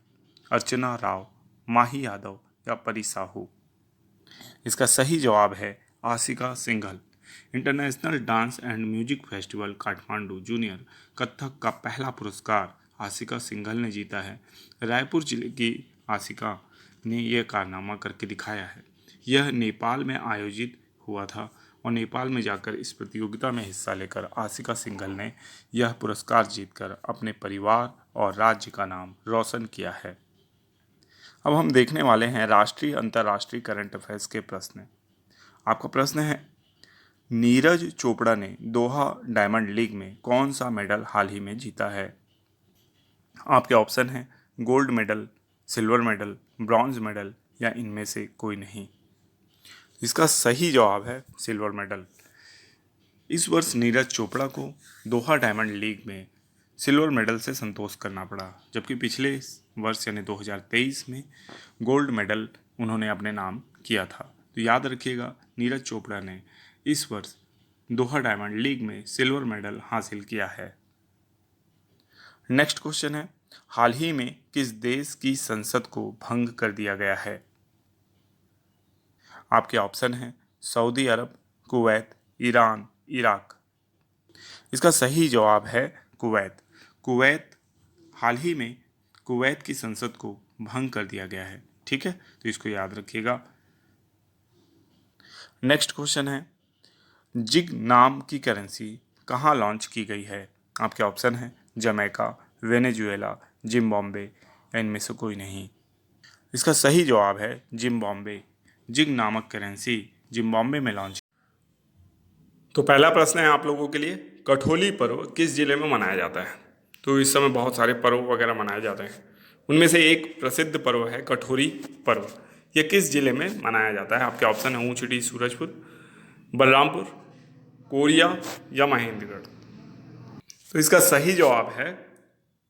अर्चना राव, माही यादव या परी साहू। इसका सही जवाब है Ashika Singhal. International dance and music festival Kathmandu junior Kathak का पहला पुरस्कार आशिका सिंघल ने जीता है। रायपुर जिले की आशिका ने यह कारनामा करके दिखाया है। यह नेपाल में आयोजित हुआ था और नेपाल में जाकर इस प्रतियोगिता में हिस्सा लेकर आशिका सिंघल ने यह पुरस्कार जीतकर अपने परिवार और राज्य का नाम रोशन किया है। अब हम देखने वाले हैं राष्ट्रीय अंतर्राष्ट्रीय करंट अफेयर्स के प्रश्न। आपका प्रश्न है, नीरज चोपड़ा ने दोहा डायमंड लीग में कौन सा मेडल हाल ही में जीता है? आपके ऑप्शन हैं gold medal, silver medal, bronze medal या इनमें से कोई नहीं। इसका सही जवाब है सिल्वर मेडल। इस वर्ष नीरज चोपड़ा को दोहा डायमंड लीग में सिल्वर मेडल से संतोष करना पड़ा, जबकि पिछले वर्ष यानी 2023 में गोल्ड मेडल उन्होंने अपने नाम किया था। तो याद रखिएगा, नीरज चोपड़ा ने इस वर्ष दोहा डायमंड लीग में सिल्वर मेडल हासिल किया है। नेक्स्ट क्वेश्चन है, हाल ही में किस देश की संसद को भंग कर दिया गया है? आपके ऑप्शन हैं सऊदी अरब, कुवैत, ईरान, इराक। इसका सही जवाब है कुवैत। कुवैत, हाल ही में कुवैत की संसद को भंग कर दिया गया है। ठीक है, तो इसको याद रखिएगा। नेक्स्ट क्वेश्चन है, जिग नाम की करेंसी कहाँ लॉन्च की गई है? आपके ऑप्शन हैं जमैका, वेनेजुएला, जिम्बाब्वे या इनमें से कोई नहीं। इसका सही जवाब है जिम्बाब्वे। जिग नामक करेंसी जिम्बाब्वे में लॉन्च। तो पहला प्रश्न है आप लोगों के लिए, कठोली पर्व किस जिले में मनाया जाता है? तो इस समय बहुत सारे पर्व वगैरह मनाए जाते हैं, उनमें से एक प्रसिद्ध पर्व है कठोरी पर्व। यह किस जिले में मनाया जाता है? आपके ऑप्शन है ऊंचडी, सूरजपुर, बलरामपुर, कोरिया या महेंद्रगढ़। तो इसका सही जवाब है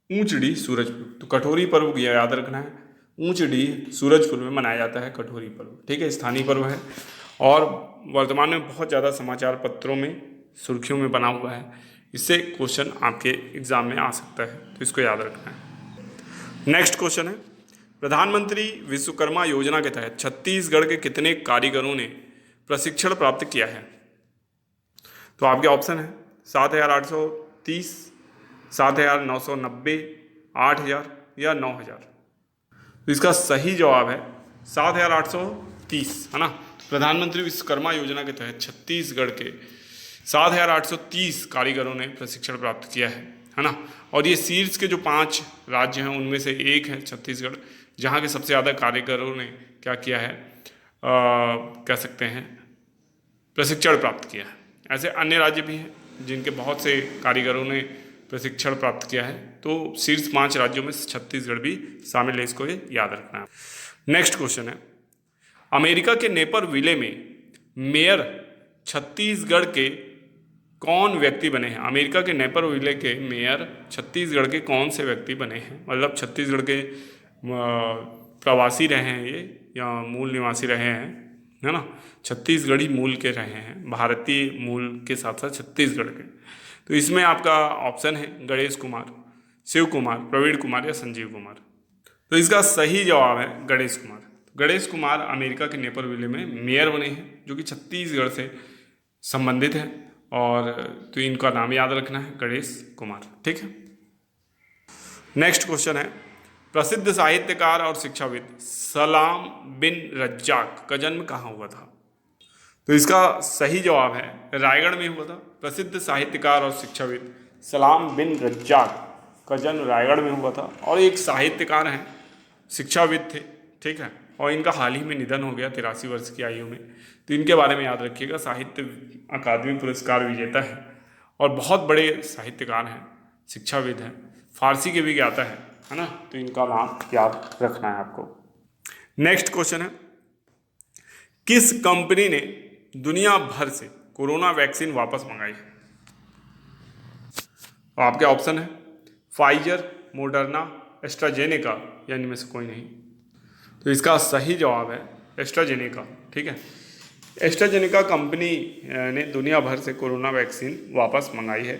ऊंचडी, सूरजपुर। तो कठोरी पर्व याद रखना है, ऊंचडी सूरजपुर में मनाया जाता है कठोरी पर्व। ठीक है, स्थानीय पर्व है और वर्तमान में बहुत ज़्यादा समाचार पत्रों में सुर्खियों में बना हुआ है। इससे क्वेश्चन आपके एग्जाम में आ सकता है, तो इसको याद रखना है। नेक्स्ट क्वेश्चन है, प्रधानमंत्री विश्वकर्मा योजना के तहत छत्तीसगढ़ के कितने कारीगरों ने प्रशिक्षण प्राप्त किया है? तो आपके ऑप्शन है 7,830, 7,990, 8,000 या 9,000। तो इसका सही जवाब है 7,830, है ना। प्रधानमंत्री विश्वकर्मा योजना के तहत छत्तीसगढ़ के 7,830 कारीगरों ने प्रशिक्षण प्राप्त किया है ना। और ये शीर्ष के जो 5 राज्य हैं उनमें से एक है छत्तीसगढ़, जहाँ के सबसे ज़्यादा कारीगरों ने क्या किया है, कह सकते हैं प्रशिक्षण प्राप्त किया है। ऐसे अन्य राज्य भी हैं जिनके बहुत से कारीगरों ने प्रशिक्षण प्राप्त किया है, तो शीर्ष 5 राज्यों में छत्तीसगढ़ भी शामिल है, इसको ये याद रखना है। नेक्स्ट क्वेश्चन है, अमेरिका के नेपर विले में मेयर छत्तीसगढ़ के कौन व्यक्ति बने हैं? अमेरिका के नेपर विले के मेयर छत्तीसगढ़ के कौन से व्यक्ति बने हैं? मतलब छत्तीसगढ़ के प्रवासी रहे हैं ये या मूल निवासी रहे हैं, है ना। छत्तीसगढ़ी मूल के रहे हैं, भारतीय मूल के साथ साथ छत्तीसगढ़ के। तो इसमें आपका ऑप्शन है गणेश कुमार, शिव कुमार, प्रवीण कुमार या संजीव कुमार? तो इसका सही जवाब है गणेश कुमार। गणेश कुमार अमेरिका के नेपर विले में मेयर बने हैं, जो कि छत्तीसगढ़ से संबंधित है। और तो इनका नाम याद रखना है, गणेश कुमार, ठीक है। नेक्स्ट क्वेश्चन है, प्रसिद्ध साहित्यकार और शिक्षाविद सलाम बिन रज्जाक का जन्म कहाँ हुआ था? तो इसका सही जवाब है रायगढ़ में हुआ था। प्रसिद्ध साहित्यकार और शिक्षाविद सलाम बिन रज्जाक का जन्म रायगढ़ में हुआ था, और एक साहित्यकार हैं, शिक्षाविद थे, ठीक है। और इनका हाल ही में निधन हो गया 83 वर्ष की आयु में। तो इनके बारे में याद रखिएगा, साहित्य अकादमी पुरस्कार विजेता है और बहुत बड़े साहित्यकार हैं, शिक्षाविद हैं, फारसी के भी ज्ञाता है ना। तो इनका नाम याद रखना है आपको। नेक्स्ट क्वेश्चन है, किस कंपनी ने दुनिया भर से कोरोना वैक्सीन वापस मंगाई है? तो आपके ऑप्शन है फाइजर, मोडर्ना, एस्ट्राजेनेका या इनमें से कोई नहीं। तो इसका सही जवाब है एस्ट्राजेनेका, ठीक है। एस्ट्राजेनेका कंपनी ने दुनिया भर से कोरोना वैक्सीन वापस मंगाई है।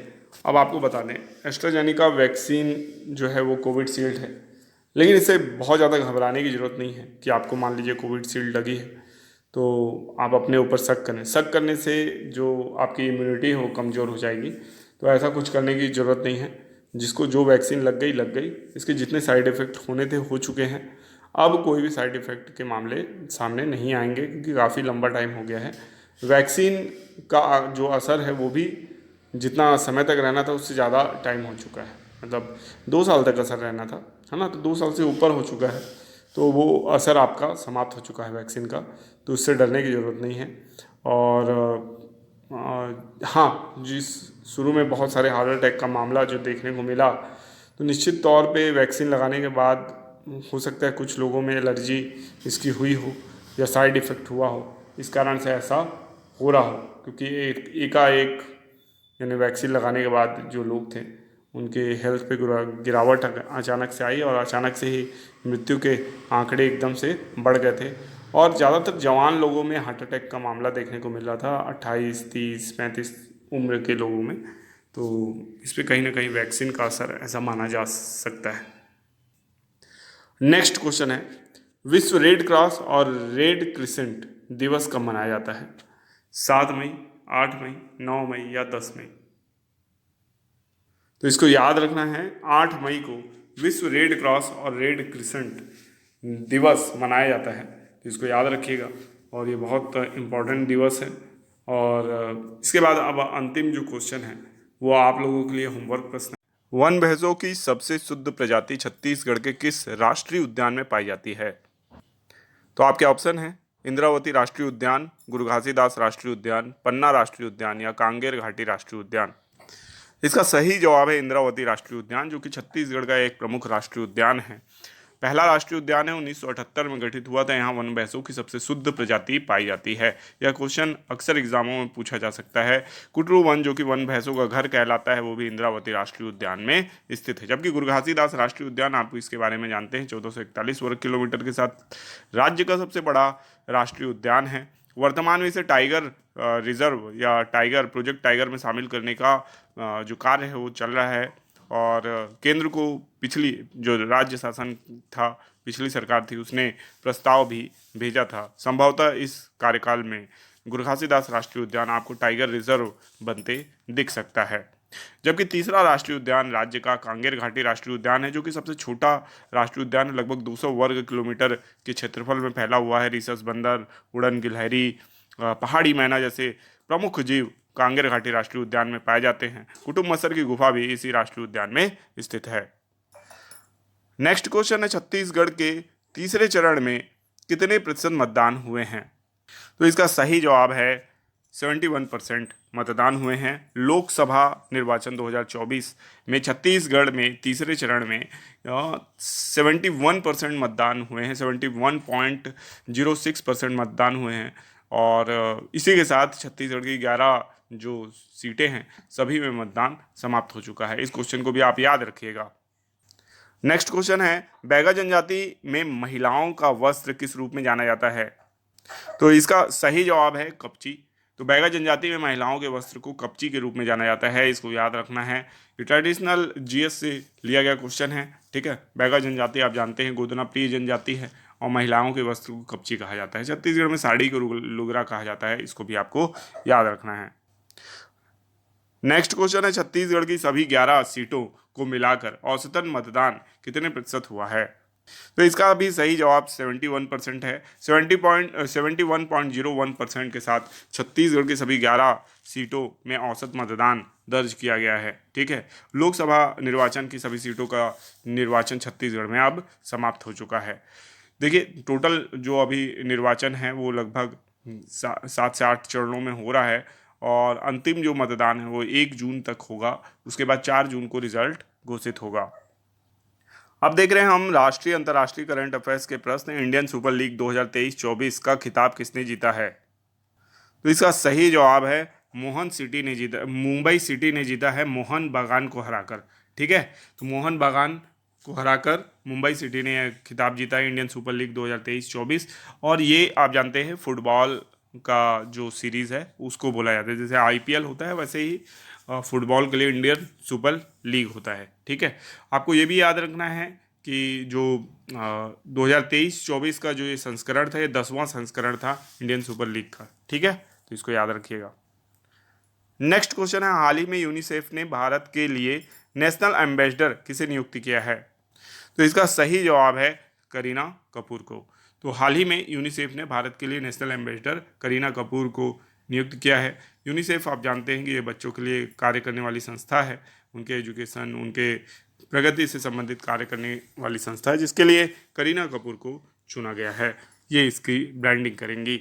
अब आपको बता दें, एस्ट्राजेनेका वैक्सीन जो है वो कोविडशील्ड है, लेकिन इससे बहुत ज़्यादा घबराने की ज़रूरत नहीं है कि आपको मान लीजिए कोविडशील्ड लगी है तो आप अपने ऊपर शक करें। शक करने से जो आपकी इम्यूनिटी है वो कमज़ोर हो जाएगी। तो ऐसा कुछ करने की ज़रूरत नहीं है। जिसको जो वैक्सीन लग गई। इसके जितने साइड इफ़ेक्ट होने थे हो चुके हैं। अब कोई भी साइड इफ़ेक्ट के मामले सामने नहीं आएंगे, क्योंकि काफ़ी लंबा टाइम हो गया है। वैक्सीन का जो असर है वो भी जितना समय तक रहना था उससे ज़्यादा टाइम हो चुका है। मतलब 2 साल तक असर रहना था, है ना। तो 2 साल से ऊपर हो चुका है, तो वो असर आपका समाप्त हो चुका है वैक्सीन का। तो उससे डरने की ज़रूरत नहीं है। और हाँ, जिस शुरू में बहुत सारे हार्ट अटैक का मामला जो देखने को मिला, तो निश्चित तौर पे वैक्सीन लगाने के बाद हो सकता है कुछ लोगों में एलर्जी इसकी हुई हो या साइड इफ़ेक्ट हुआ हो, इस कारण से ऐसा हो रहा हो। क्योंकि एकाएक यानी वैक्सीन लगाने के बाद जो लोग थे उनके हेल्थ पे गिरावट अचानक से आई, और अचानक से ही मृत्यु के आंकड़े एकदम से बढ़ गए थे। और ज़्यादातर जवान लोगों में हार्ट अटैक का मामला देखने को मिल रहा था, 28, 30, 35 उम्र के लोगों में। तो इस पर कहीं ना कहीं वैक्सीन का असर ऐसा माना जा सकता है। नेक्स्ट क्वेश्चन है, विश्व रेड क्रॉस और रेड क्रिसेंट दिवस कब मनाया जाता है? 7 मई, 8 मई, 9 मई या 10 मई? तो इसको याद रखना है, 8 मई को विश्व रेड क्रॉस और रेड क्रिसेंट दिवस मनाया जाता है। तो इसको याद रखिएगा, और ये बहुत इम्पोर्टेंट दिवस है। और इसके बाद अब अंतिम जो क्वेश्चन है वो आप लोगों के लिए होमवर्क प्रश्न है। वन भैंसों की सबसे शुद्ध प्रजाति छत्तीसगढ़ के किस राष्ट्रीय उद्यान में पाई जाती है? तो आपके ऑप्शन है इंद्रावती राष्ट्रीय उद्यान, गुरु घासीदास राष्ट्रीय उद्यान, पन्ना राष्ट्रीय उद्यान या कांगेर घाटी राष्ट्रीय उद्यान। इसका सही जवाब है इंद्रावती राष्ट्रीय उद्यान, जो कि छत्तीसगढ़ का एक प्रमुख राष्ट्रीय उद्यान है। पहला राष्ट्रीय उद्यान है, 1978 में गठित हुआ था। यहाँ वन भैंसों की सबसे शुद्ध प्रजाति पाई जाती है। यह क्वेश्चन अक्सर एग्जामों में पूछा जा सकता है। कुटरू वन, जो कि वन भैंसों का घर कहलाता है, वो भी इंद्रावती राष्ट्रीय उद्यान में स्थित है। जबकि गुरु घासीदास राष्ट्रीय उद्यान, आप इसके बारे में जानते हैं, 1441 वर्ग किलोमीटर के साथ राज्य का सबसे बड़ा राष्ट्रीय उद्यान है। वर्तमान में इसे टाइगर रिजर्व या टाइगर प्रोजेक्ट टाइगर में शामिल करने का जो कार्य है वो चल रहा है। और केंद्र को पिछली जो राज्य शासन था, पिछली सरकार थी, उसने प्रस्ताव भी भेजा था। संभवतः इस कार्यकाल में गुरु घासीदास राष्ट्रीय उद्यान आपको टाइगर रिजर्व बनते दिख सकता है। जबकि तीसरा राष्ट्रीय उद्यान राज्य का कांगेर घाटी राष्ट्रीय उद्यान है, जो कि सबसे छोटा राष्ट्रीय उद्यान है। लगभग 200 वर्ग किलोमीटर के क्षेत्रफल में फैला हुआ है। रिसस बंदर, उड़न गिलहरी, पहाड़ी मैना जैसे प्रमुख जीव कांगेर घाटी राष्ट्रीय उद्यान में पाए जाते हैं। कुटुब मसर की गुफा भी इसी राष्ट्रीय उद्यान में स्थित है। नेक्स्ट क्वेश्चन है, छत्तीसगढ़ के तीसरे चरण में कितने प्रतिशत मतदान हुए हैं? तो इसका सही जवाब है 71% मतदान हुए हैं। लोकसभा निर्वाचन 2024 में छत्तीसगढ़ में तीसरे चरण में 71% मतदान हुए हैं, 71.06% मतदान हुए हैं। और इसी के साथ छत्तीसगढ़ की 11 जो सीटें हैं सभी में मतदान समाप्त हो चुका है। इस क्वेश्चन को भी आप याद रखिएगा। नेक्स्ट क्वेश्चन है, बैगा जनजाति में महिलाओं का वस्त्र किस रूप में जाना जाता है? तो इसका सही जवाब है कपची। तो बैगा जनजाति में महिलाओं के वस्त्र को कपची के रूप में जाना जाता है, इसको याद रखना है। ये ट्रेडिशनल जीएस से लिया गया क्वेश्चन है, ठीक है। बैगा जनजाति आप जानते हैं गोदना प्रिय जनजाति है और महिलाओं के वस्त्र को कपची कहा जाता है। छत्तीसगढ़ में साड़ी को लुगरा कहा जाता है, इसको भी आपको याद रखना है। नेक्स्ट क्वेश्चन है, छत्तीसगढ़ की सभी 11 सीटों को मिलाकर औसतन मतदान कितने प्रतिशत हुआ है? तो इसका भी सही जवाब 71% है। 71.01% के साथ छत्तीसगढ़ की सभी 11 सीटों में औसत मतदान दर्ज किया गया है, ठीक है। लोकसभा निर्वाचन की सभी सीटों का निर्वाचन छत्तीसगढ़ में अब समाप्त हो चुका है। देखिए टोटल जो अभी निर्वाचन है वो लगभग 7 से 8 चरणों में हो रहा है और अंतिम जो मतदान है वो 1 जून तक होगा। उसके बाद 4 जून को रिजल्ट घोषित होगा। अब देख रहे हैं हम राष्ट्रीय अंतर्राष्ट्रीय करंट अफेयर्स के प्रश्न। इंडियन सुपर लीग 2023-24 का खिताब किसने जीता है? तो इसका सही जवाब है मुंबई सिटी ने जीता है मोहन बागान को हराकर, ठीक है। तो मोहन बागान को हराकर मुंबई सिटी ने खिताब जीता है इंडियन सुपर लीग 2023-24। और ये आप जानते हैं फुटबॉल का जो सीरीज़ है उसको बोला जाता है, जैसे आईपीएल होता है वैसे ही फुटबॉल के लिए इंडियन सुपर लीग होता है, ठीक है। आपको ये भी याद रखना है कि जो 2023-24 का जो ये संस्करण था ये 10वां संस्करण था इंडियन सुपर लीग का, ठीक है। तो इसको याद रखिएगा। नेक्स्ट क्वेश्चन है, हाल ही में यूनिसेफ ने भारत के लिए नेशनल एम्बेसडर किसे नियुक्त किया है? तो इसका सही जवाब है करीना कपूर को। तो हाल ही में यूनिसेफ ने भारत के लिए नेशनल एम्बेसडर करीना कपूर को नियुक्त किया है। यूनिसेफ आप जानते हैं कि ये बच्चों के लिए कार्य करने वाली संस्था है, उनके एजुकेशन उनके प्रगति से संबंधित कार्य करने वाली संस्था है, जिसके लिए करीना कपूर को चुना गया है। ये इसकी ब्रांडिंग करेंगी।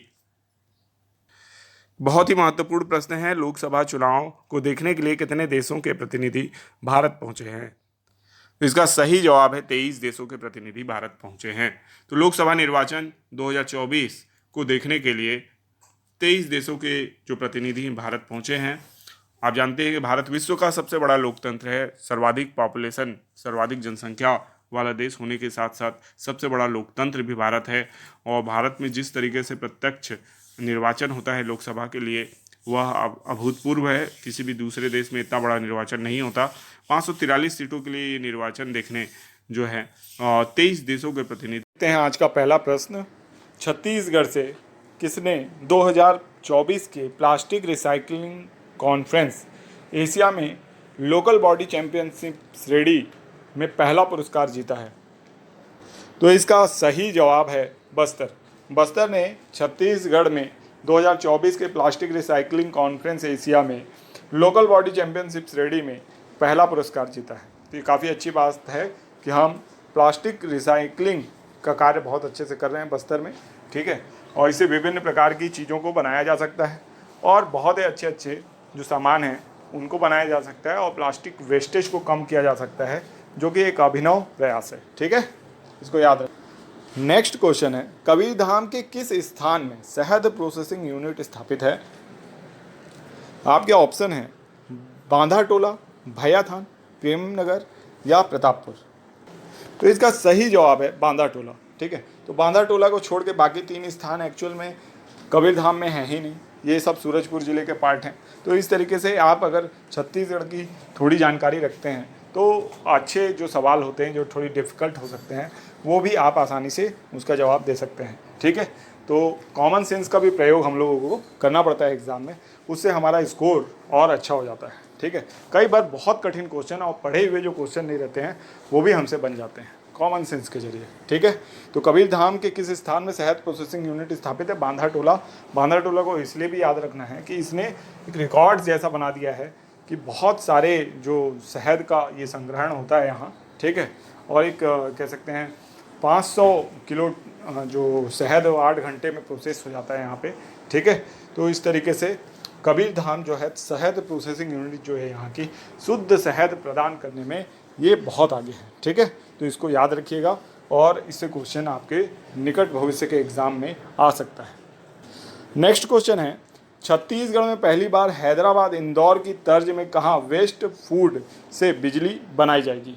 बहुत ही महत्वपूर्ण प्रश्न है, लोकसभा चुनाव को देखने के लिए कितने देशों के प्रतिनिधि भारत पहुंचे हैं? तो इसका सही जवाब है 23 देशों के प्रतिनिधि भारत पहुंचे हैं। तो लोकसभा निर्वाचन 2024 को देखने के लिए 23 देशों के जो प्रतिनिधि भारत पहुंचे हैं। आप जानते हैं कि भारत विश्व का सबसे बड़ा लोकतंत्र है, सर्वाधिक पॉपुलेशन सर्वाधिक जनसंख्या वाला देश होने के साथ साथ सबसे बड़ा लोकतंत्र भी भारत है। और भारत में जिस तरीके से प्रत्यक्ष निर्वाचन होता है लोकसभा के लिए वह अभूतपूर्व है। किसी भी दूसरे देश में इतना बड़ा निर्वाचन नहीं होता। 543 सीटों के लिए ये निर्वाचन देखने जो है 23 देशों के प्रतिनिधि। देखते हैं आज का पहला प्रश्न, छत्तीसगढ़ से किसने 2024 के प्लास्टिक रिसाइकलिंग कॉन्फ्रेंस एशिया में लोकल बॉडी चैंपियनशिप श्रेणी में पहला पुरस्कार जीता है? तो इसका सही जवाब है बस्तर। बस्तर ने छत्तीसगढ़ में 2024 के प्लास्टिक रिसाइकलिंग कॉन्फ्रेंस एशिया में लोकल बॉडी चैंपियनशिप श्रेणी में पहला पुरस्कार जीता है। तो ये काफ़ी अच्छी बात है कि हम प्लास्टिक रिसाइकलिंग का कार्य बहुत अच्छे से कर रहे हैं बस्तर में, ठीक है। और इससे विभिन्न प्रकार की चीज़ों को बनाया जा सकता है और बहुत ही अच्छे अच्छे जो सामान हैं उनको बनाया जा सकता है और प्लास्टिक वेस्टेज को कम किया जा सकता है, जो कि एक अभिनव प्रयास है, ठीक है। इसको याद रखें। नेक्स्ट क्वेश्चन है, कबीरधाम के किस स्थान में शहद प्रोसेसिंग यूनिट स्थापित है? आपके ऑप्शन है बांधाटोला, भैयाथान, प्रेमनगर या प्रतापपुर। तो इसका सही जवाब है बांधाटोला, ठीक है। तो बांधाटोला को छोड़ के बाकी 3 स्थान एक्चुअल में कबीरधाम में है ही नहीं, ये सब सूरजपुर ज़िले के पार्ट हैं। तो इस तरीके से आप अगर छत्तीसगढ़ की थोड़ी जानकारी रखते हैं तो अच्छे जो सवाल होते हैं जो थोड़ी डिफ़िकल्ट हो सकते हैं वो भी आप आसानी से उसका जवाब दे सकते हैं, ठीक है। तो कॉमन सेंस का भी प्रयोग हम लोगों को करना पड़ता है एग्ज़ाम में, उससे हमारा स्कोर और अच्छा हो जाता है, ठीक है। कई बार बहुत कठिन क्वेश्चन और पढ़े हुए जो क्वेश्चन नहीं रहते हैं वो भी हमसे बन जाते हैं कॉमन सेंस के जरिए, ठीक है। तो कबीरधाम के किस स्थान में शहद प्रोसेसिंग यूनिट स्थापित है? बांधाटोला। बांधाटोला को इसलिए भी याद रखना है कि इसने एक रिकॉर्ड जैसा बना दिया है कि बहुत सारे जो शहद का ये संग्रहण होता है यहाँ, ठीक है। और एक कह सकते हैं 500 किलो जो शहद 8 घंटे में प्रोसेस हो जाता है यहाँ पे, ठीक है। तो इस तरीके से कबीरधाम जो है शहद प्रोसेसिंग यूनिट जो है यहाँ की शुद्ध शहद प्रदान करने में ये बहुत आगे है, ठीक है। तो इसको याद रखिएगा और इससे क्वेश्चन आपके निकट भविष्य के एग्जाम में आ सकता है। नेक्स्ट क्वेश्चन है, छत्तीसगढ़ में पहली बार हैदराबाद इंदौर की तर्ज में कहाँ वेस्ट फूड से बिजली बनाई जाएगी?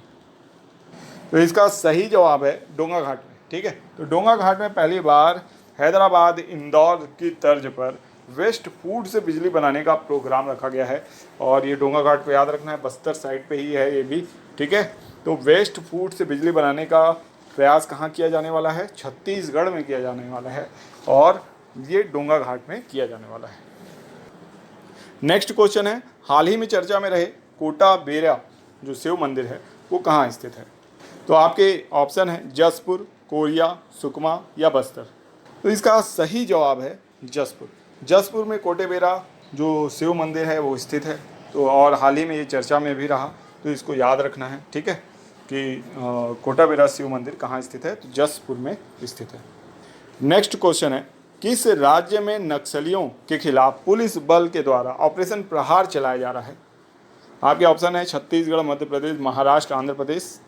तो इसका सही जवाब है डोंगा घाट में, ठीक है। तो डोंगा घाट में पहली बार हैदराबाद इंदौर की तर्ज पर वेस्ट फूड से बिजली बनाने का प्रोग्राम रखा गया है। और ये डोंगा घाट को याद रखना है, बस्तर साइड पे ही है ये भी, ठीक है। तो वेस्ट फूड से बिजली बनाने का प्रयास कहाँ किया जाने वाला है? छत्तीसगढ़ में किया जाने वाला है, और ये डोंगा घाट में किया जाने वाला है। नेक्स्ट क्वेश्चन है, हाल ही में चर्चा में रहे कोटा बेरा जो शिव मंदिर है वो कहाँ स्थित है? तो आपके ऑप्शन है जसपुर, कोरिया, सुकमा या बस्तर। तो इसका सही जवाब है जसपुर। जसपुर में कोटे बेरा जो शिव मंदिर है वो स्थित है। तो और हाल ही में ये चर्चा में भी रहा, तो इसको याद रखना है, ठीक है, कि कोटा बेरा शिव मंदिर कहाँ स्थित है? तो जसपुर में स्थित है। नेक्स्ट क्वेश्चन है, किस राज्य में नक्सलियों के खिलाफ पुलिस बल के द्वारा ऑपरेशन प्रहार चलाया जा रहा है? आपके ऑप्शन है छत्तीसगढ़, मध्य प्रदेश, महाराष्ट्र, आंध्र प्रदेश।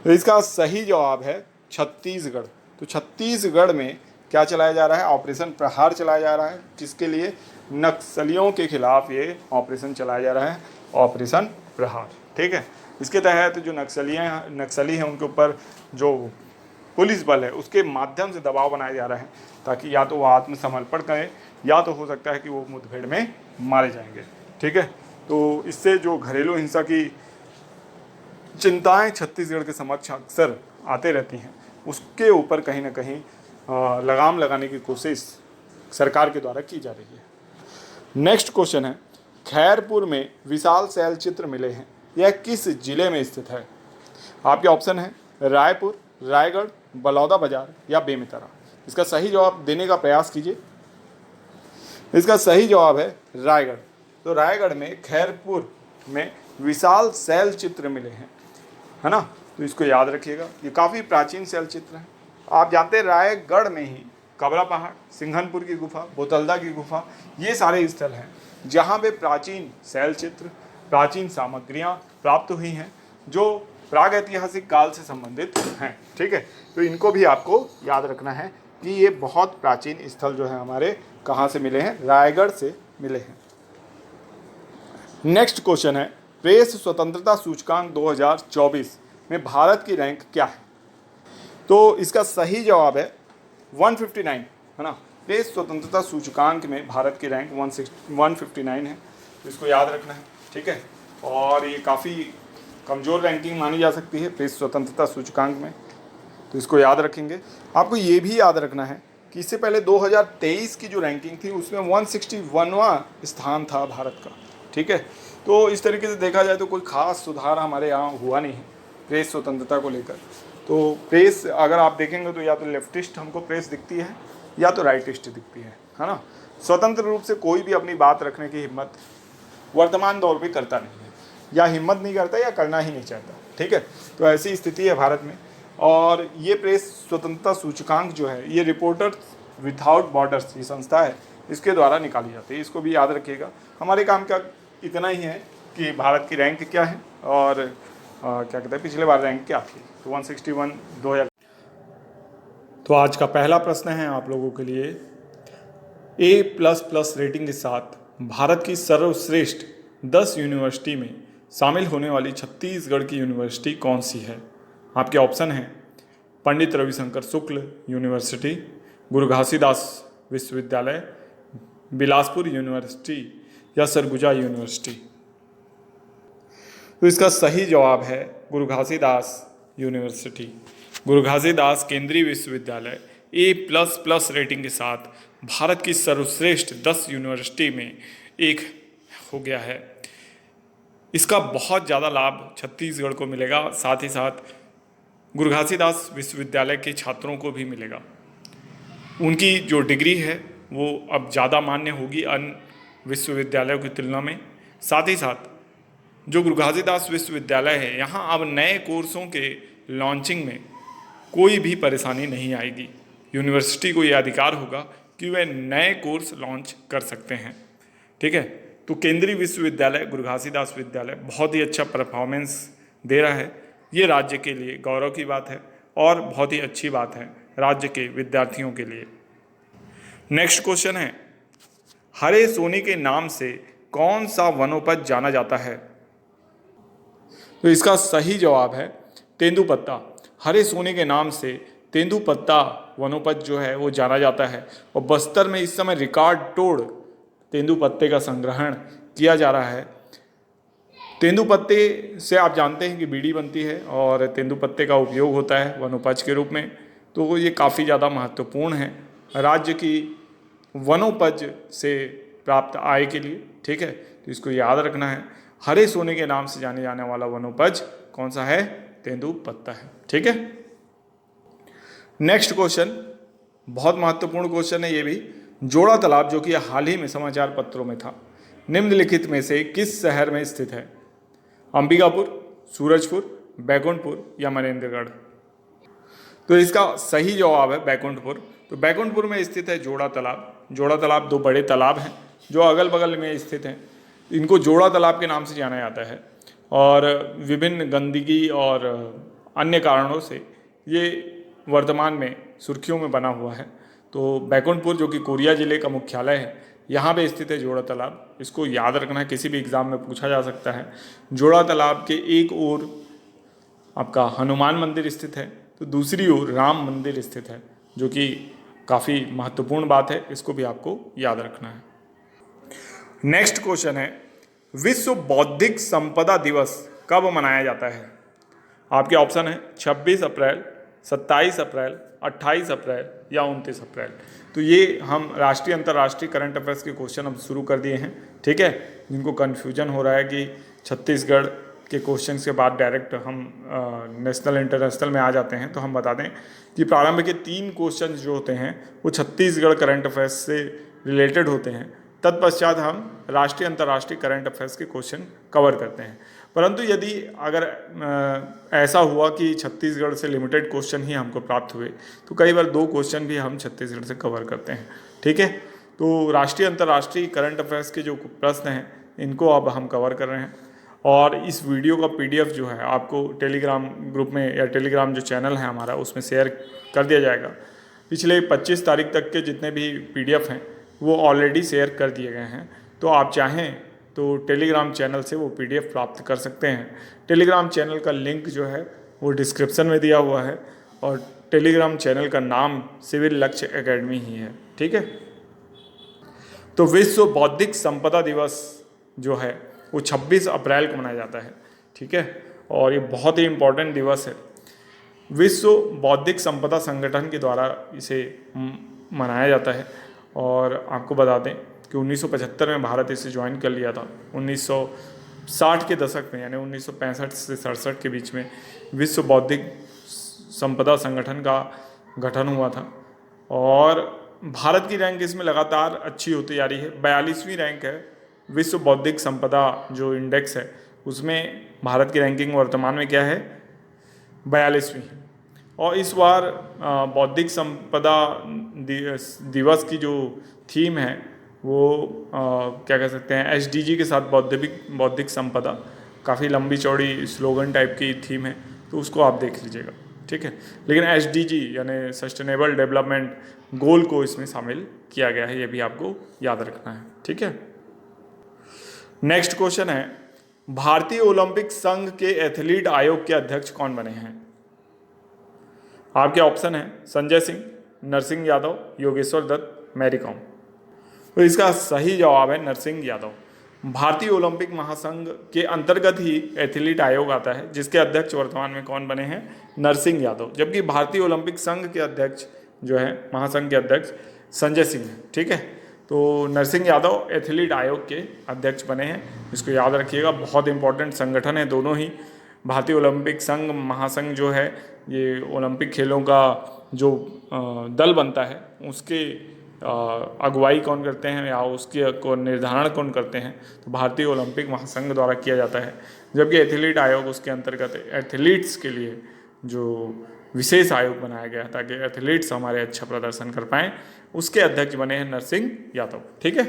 तो इसका सही जवाब है छत्तीसगढ़। तो छत्तीसगढ़ में क्या चलाया जा रहा है? ऑपरेशन प्रहार चलाया जा रहा है। किसके लिए? नक्सलियों के खिलाफ ये ऑपरेशन चलाया जा रहा है, ऑपरेशन प्रहार, ठीक है। इसके तहत जो नक्सली हैं उनके ऊपर जो पुलिस बल है उसके माध्यम से दबाव बनाया जा रहा है, ताकि या तो वो आत्मसमर्पण करें या तो हो सकता है कि वो मुठभेड़ में मारे जाएंगे, ठीक है। तो इससे जो घरेलू हिंसा की चिंताएं छत्तीसगढ़ के समक्ष अक्सर आते रहती हैं, उसके ऊपर कहीं ना कहीं लगाम लगाने की कोशिश सरकार के द्वारा की जा रही है। नेक्स्ट क्वेश्चन है, खैरपुर में विशाल शैल चित्र मिले हैं, यह किस जिले में स्थित है? आपके ऑप्शन है रायपुर, रायगढ़, बलौदा बाजार या बेमेतरा। इसका सही जवाब देने का प्रयास कीजिए। इसका सही जवाब है रायगढ़। तो रायगढ़ में खैरपुर में विशाल शैल चित्र मिले हैं, है ना। तो इसको याद रखिएगा, ये काफ़ी प्राचीन शैल चित्र है। आप जानते हैं रायगढ़ में ही कबरा पहाड़, सिंघनपुर की गुफा, बोतलदा की गुफा, ये सारे स्थल हैं जहाँ पे प्राचीन शैल चित्र, प्राचीन सामग्रियाँ प्राप्त हुई हैं जो प्राग ऐतिहासिक काल से संबंधित हैं, ठीक है। तो इनको भी आपको याद रखना है कि ये बहुत प्राचीन स्थल जो है हमारे कहाँ से मिले हैं? रायगढ़ से मिले हैं। नेक्स्ट क्वेश्चन है, प्रेस स्वतंत्रता सूचकांक 2024 में भारत की रैंक क्या है? तो इसका सही जवाब है 159, है ना। प्रेस स्वतंत्रता सूचकांक में भारत की रैंक 159 है, तो इसको याद रखना है, ठीक है। और ये काफ़ी कमज़ोर रैंकिंग मानी जा सकती है प्रेस स्वतंत्रता सूचकांक में, तो इसको याद रखेंगे। आपको ये भी याद रखना है कि इससे पहले 2023 की जो रैंकिंग थी उसमें 161वां स्थान था भारत का, ठीक है। तो इस तरीके से देखा जाए तो कोई ख़ास सुधार हमारे यहाँ हुआ नहीं है प्रेस स्वतंत्रता को लेकर। तो प्रेस अगर आप देखेंगे तो या तो लेफ्टिस्ट हमको प्रेस दिखती है या तो राइटिस्ट दिखती है ना। स्वतंत्र रूप से कोई भी अपनी बात रखने की हिम्मत वर्तमान दौर पे करता नहीं है, या हिम्मत नहीं करता या करना ही नहीं चाहता, ठीक है। तो ऐसी स्थिति है भारत में। और ये प्रेस स्वतंत्रता सूचकांक जो है ये रिपोर्टर्स विदाउट बॉर्डर्स ये संस्था है, इसके द्वारा निकाली जाती है। इसको भी याद रखिएगा। हमारे काम का इतना ही है कि भारत की रैंक क्या है और क्या कहते हैं पिछले बार रैंक क्या थी, तो 161 2000। तो आज का पहला प्रश्न है आप लोगों के लिए, A++ रेटिंग के साथ भारत की सर्वश्रेष्ठ 10 यूनिवर्सिटी में शामिल होने वाली छत्तीसगढ़ की यूनिवर्सिटी कौन सी है? आपके ऑप्शन हैं पंडित रविशंकर शुक्ल यूनिवर्सिटी, गुरु घासीदास विश्वविद्यालय, बिलासपुर यूनिवर्सिटी या सरगुजा यूनिवर्सिटी। तो इसका सही जवाब है गुरु घासीदास यूनिवर्सिटी। गुरु घासीदास केंद्रीय विश्वविद्यालय A++ रेटिंग के साथ भारत की सर्वश्रेष्ठ 10 यूनिवर्सिटी में एक हो गया है। इसका बहुत ज़्यादा लाभ छत्तीसगढ़ को मिलेगा, साथ ही साथ गुरु घासीदास विश्वविद्यालय के छात्रों को भी मिलेगा। उनकी जो डिग्री है वो अब ज़्यादा मान्य होगी अन्य विश्वविद्यालयों की तुलना में। साथ ही साथ जो गुरु घासीदास विश्वविद्यालय है यहाँ अब नए कोर्सों के लॉन्चिंग में कोई भी परेशानी नहीं आएगी। यूनिवर्सिटी को यह अधिकार होगा कि वे नए कोर्स लॉन्च कर सकते हैं, ठीक है। तो केंद्रीय विश्वविद्यालय गुरु घासीदास विद्यालय बहुत ही अच्छा परफॉर्मेंस दे रहा है। ये राज्य के लिए गौरव की बात है और बहुत ही अच्छी बात है राज्य के विद्यार्थियों के लिए। नेक्स्ट क्वेश्चन है, हरे सोने के नाम से कौन सा वनोपज जाना जाता है? तो इसका सही जवाब है तेंदुपत्ता। हरे सोने के नाम से तेंदुपत्ता वनोपज जो है वो जाना जाता है। और बस्तर में इस समय रिकॉर्ड तोड़ तेंदुपत्ते का संग्रहण किया जा रहा है। तेंदुपत्ते से आप जानते हैं कि बीड़ी बनती है और तेंदुपत्ते का उपयोग होता है वनोपज के रूप में, तो ये काफ़ी ज़्यादा महत्वपूर्ण है राज्य की वनोपज से प्राप्त आय के लिए। ठीक है, तो इसको याद रखना है। हरे सोने के नाम से जाने जाने वाला वनोपज कौन सा है? तेंदुपत्ता है। ठीक है, नेक्स्ट क्वेश्चन बहुत महत्वपूर्ण क्वेश्चन है ये भी। जोड़ा तालाब जो कि हाल ही में समाचार पत्रों में था, निम्नलिखित में से किस शहर में स्थित है? अंबिकापुर, सूरजपुर, बैकुंठपुर या मनेंद्रगढ़? तो इसका सही जवाब है बैकुंठपुर। तो बैकुंठपुर में स्थित है जोड़ा तालाब। जोड़ा तालाब दो बड़े तालाब हैं जो अगल बगल में स्थित हैं। इनको जोड़ा तालाब के नाम से जाना जाता है और विभिन्न गंदगी और अन्य कारणों से ये वर्तमान में सुर्खियों में बना हुआ है। तो बैकुंठपुर जो कि कोरिया जिले का मुख्यालय है, यहाँ पे स्थित है जोड़ा तालाब। इसको याद रखना है, किसी भी एग्जाम में पूछा जा सकता है। जोड़ा तालाब के एक ओर आपका हनुमान मंदिर स्थित है तो दूसरी ओर राम मंदिर स्थित है, जो कि काफ़ी महत्वपूर्ण बात है, इसको भी आपको याद रखना है। नेक्स्ट क्वेश्चन है, विश्व बौद्धिक संपदा दिवस कब मनाया जाता है? आपके ऑप्शन है 26 अप्रैल, 27 अप्रैल, 28 अप्रैल या 29 अप्रैल। तो ये हम राष्ट्रीय अंतर्राष्ट्रीय करंट अफेयर्स के क्वेश्चन अब शुरू कर दिए हैं। ठीक है, जिनको कन्फ्यूजन हो रहा है कि छत्तीसगढ़ के क्वेश्चन के बाद डायरेक्ट हम नेशनल इंटरनेशनल में आ जाते हैं, तो हम बता दें कि प्रारंभ के 3 क्वेश्चन जो होते हैं वो छत्तीसगढ़ करंट अफेयर्स से रिलेटेड होते हैं। तत्पश्चात हम राष्ट्रीय अंतर्राष्ट्रीय करंट अफेयर्स के क्वेश्चन कवर करते हैं। परंतु यदि अगर ऐसा हुआ कि छत्तीसगढ़ से लिमिटेड क्वेश्चन ही हमको प्राप्त हुए तो कई बार 2 क्वेश्चन भी हम छत्तीसगढ़ से कवर करते हैं। ठीक है, तो राष्ट्रीय अंतर्राष्ट्रीय करंट अफेयर्स के जो प्रश्न हैं इनको अब हम कवर कर रहे हैं और इस वीडियो का PDF जो है आपको टेलीग्राम ग्रुप में या टेलीग्राम जो चैनल है हमारा उसमें शेयर कर दिया जाएगा। पिछले 25 तारीख तक के जितने भी PDF हैं वो ऑलरेडी शेयर कर दिए गए हैं, तो आप चाहें तो टेलीग्राम चैनल से वो PDF प्राप्त कर सकते हैं। टेलीग्राम चैनल का लिंक जो है वो डिस्क्रिप्शन में दिया हुआ है और टेलीग्राम चैनल का नाम सिविल लक्ष्य एकेडमी ही है। ठीक है, तो विश्व बौद्धिक संपदा दिवस जो है वो 26 अप्रैल को मनाया जाता है। ठीक है, और ये बहुत ही इम्पोर्टेंट दिवस है। विश्व बौद्धिक संपदा संगठन के द्वारा इसे मनाया जाता है और आपको बता दें कि 1975 में भारत इसे ज्वाइन कर लिया था। 1960 के दशक में यानी 1965 से 67 के बीच में विश्व बौद्धिक संपदा संगठन का गठन हुआ था और भारत की रैंक इसमें लगातार अच्छी होती जा रही है। 42वीं रैंक है विश्व बौद्धिक संपदा जो इंडेक्स है उसमें भारत की रैंकिंग वर्तमान में क्या है? 42वीं। और इस बार बौद्धिक संपदा दिवस की जो थीम है वो क्या कह सकते हैं, SDG के साथ बौद्धिक संपदा, काफ़ी लंबी चौड़ी स्लोगन टाइप की थीम है, तो उसको आप देख लीजिएगा। ठीक है, लेकिन SDG यानी सस्टेनेबल डेवलपमेंट गोल को इसमें शामिल किया गया है, ये भी आपको याद रखना है। ठीक है, नेक्स्ट क्वेश्चन है, भारतीय ओलंपिक संघ के एथलीट आयोग के अध्यक्ष कौन बने हैं? आपके ऑप्शन है संजय सिंह, नरसिंह यादव, योगेश्वर दत्त, मैरी कॉम। तो इसका सही जवाब है नरसिंह यादव। भारतीय ओलंपिक महासंघ के अंतर्गत ही एथलीट आयोग आता है, जिसके अध्यक्ष वर्तमान में कौन बने हैं? नरसिंह यादव। जबकि भारतीय ओलंपिक संघ के अध्यक्ष जो है, महासंघ के अध्यक्ष संजय सिंह है। ठीक है, तो नरसिंह यादव एथलीट आयोग के अध्यक्ष बने हैं, इसको याद रखिएगा। बहुत इंपॉर्टेंट संगठन है दोनों ही। भारतीय ओलंपिक संघ महासंघ जो है ये ओलंपिक खेलों का जो दल बनता है उसके अगुवाई कौन करते हैं या उसके को निर्धारण कौन करते हैं, तो भारतीय ओलंपिक महासंघ द्वारा किया जाता है। जबकि एथलीट आयोग उसके अंतर्गत एथलीट्स के लिए जो विशेष आयोग बनाया गया ताकि एथलीट्स हमारे अच्छा प्रदर्शन कर पाएँ, उसके अध्यक्ष बने हैं नरसिंह यादव। ठीक है,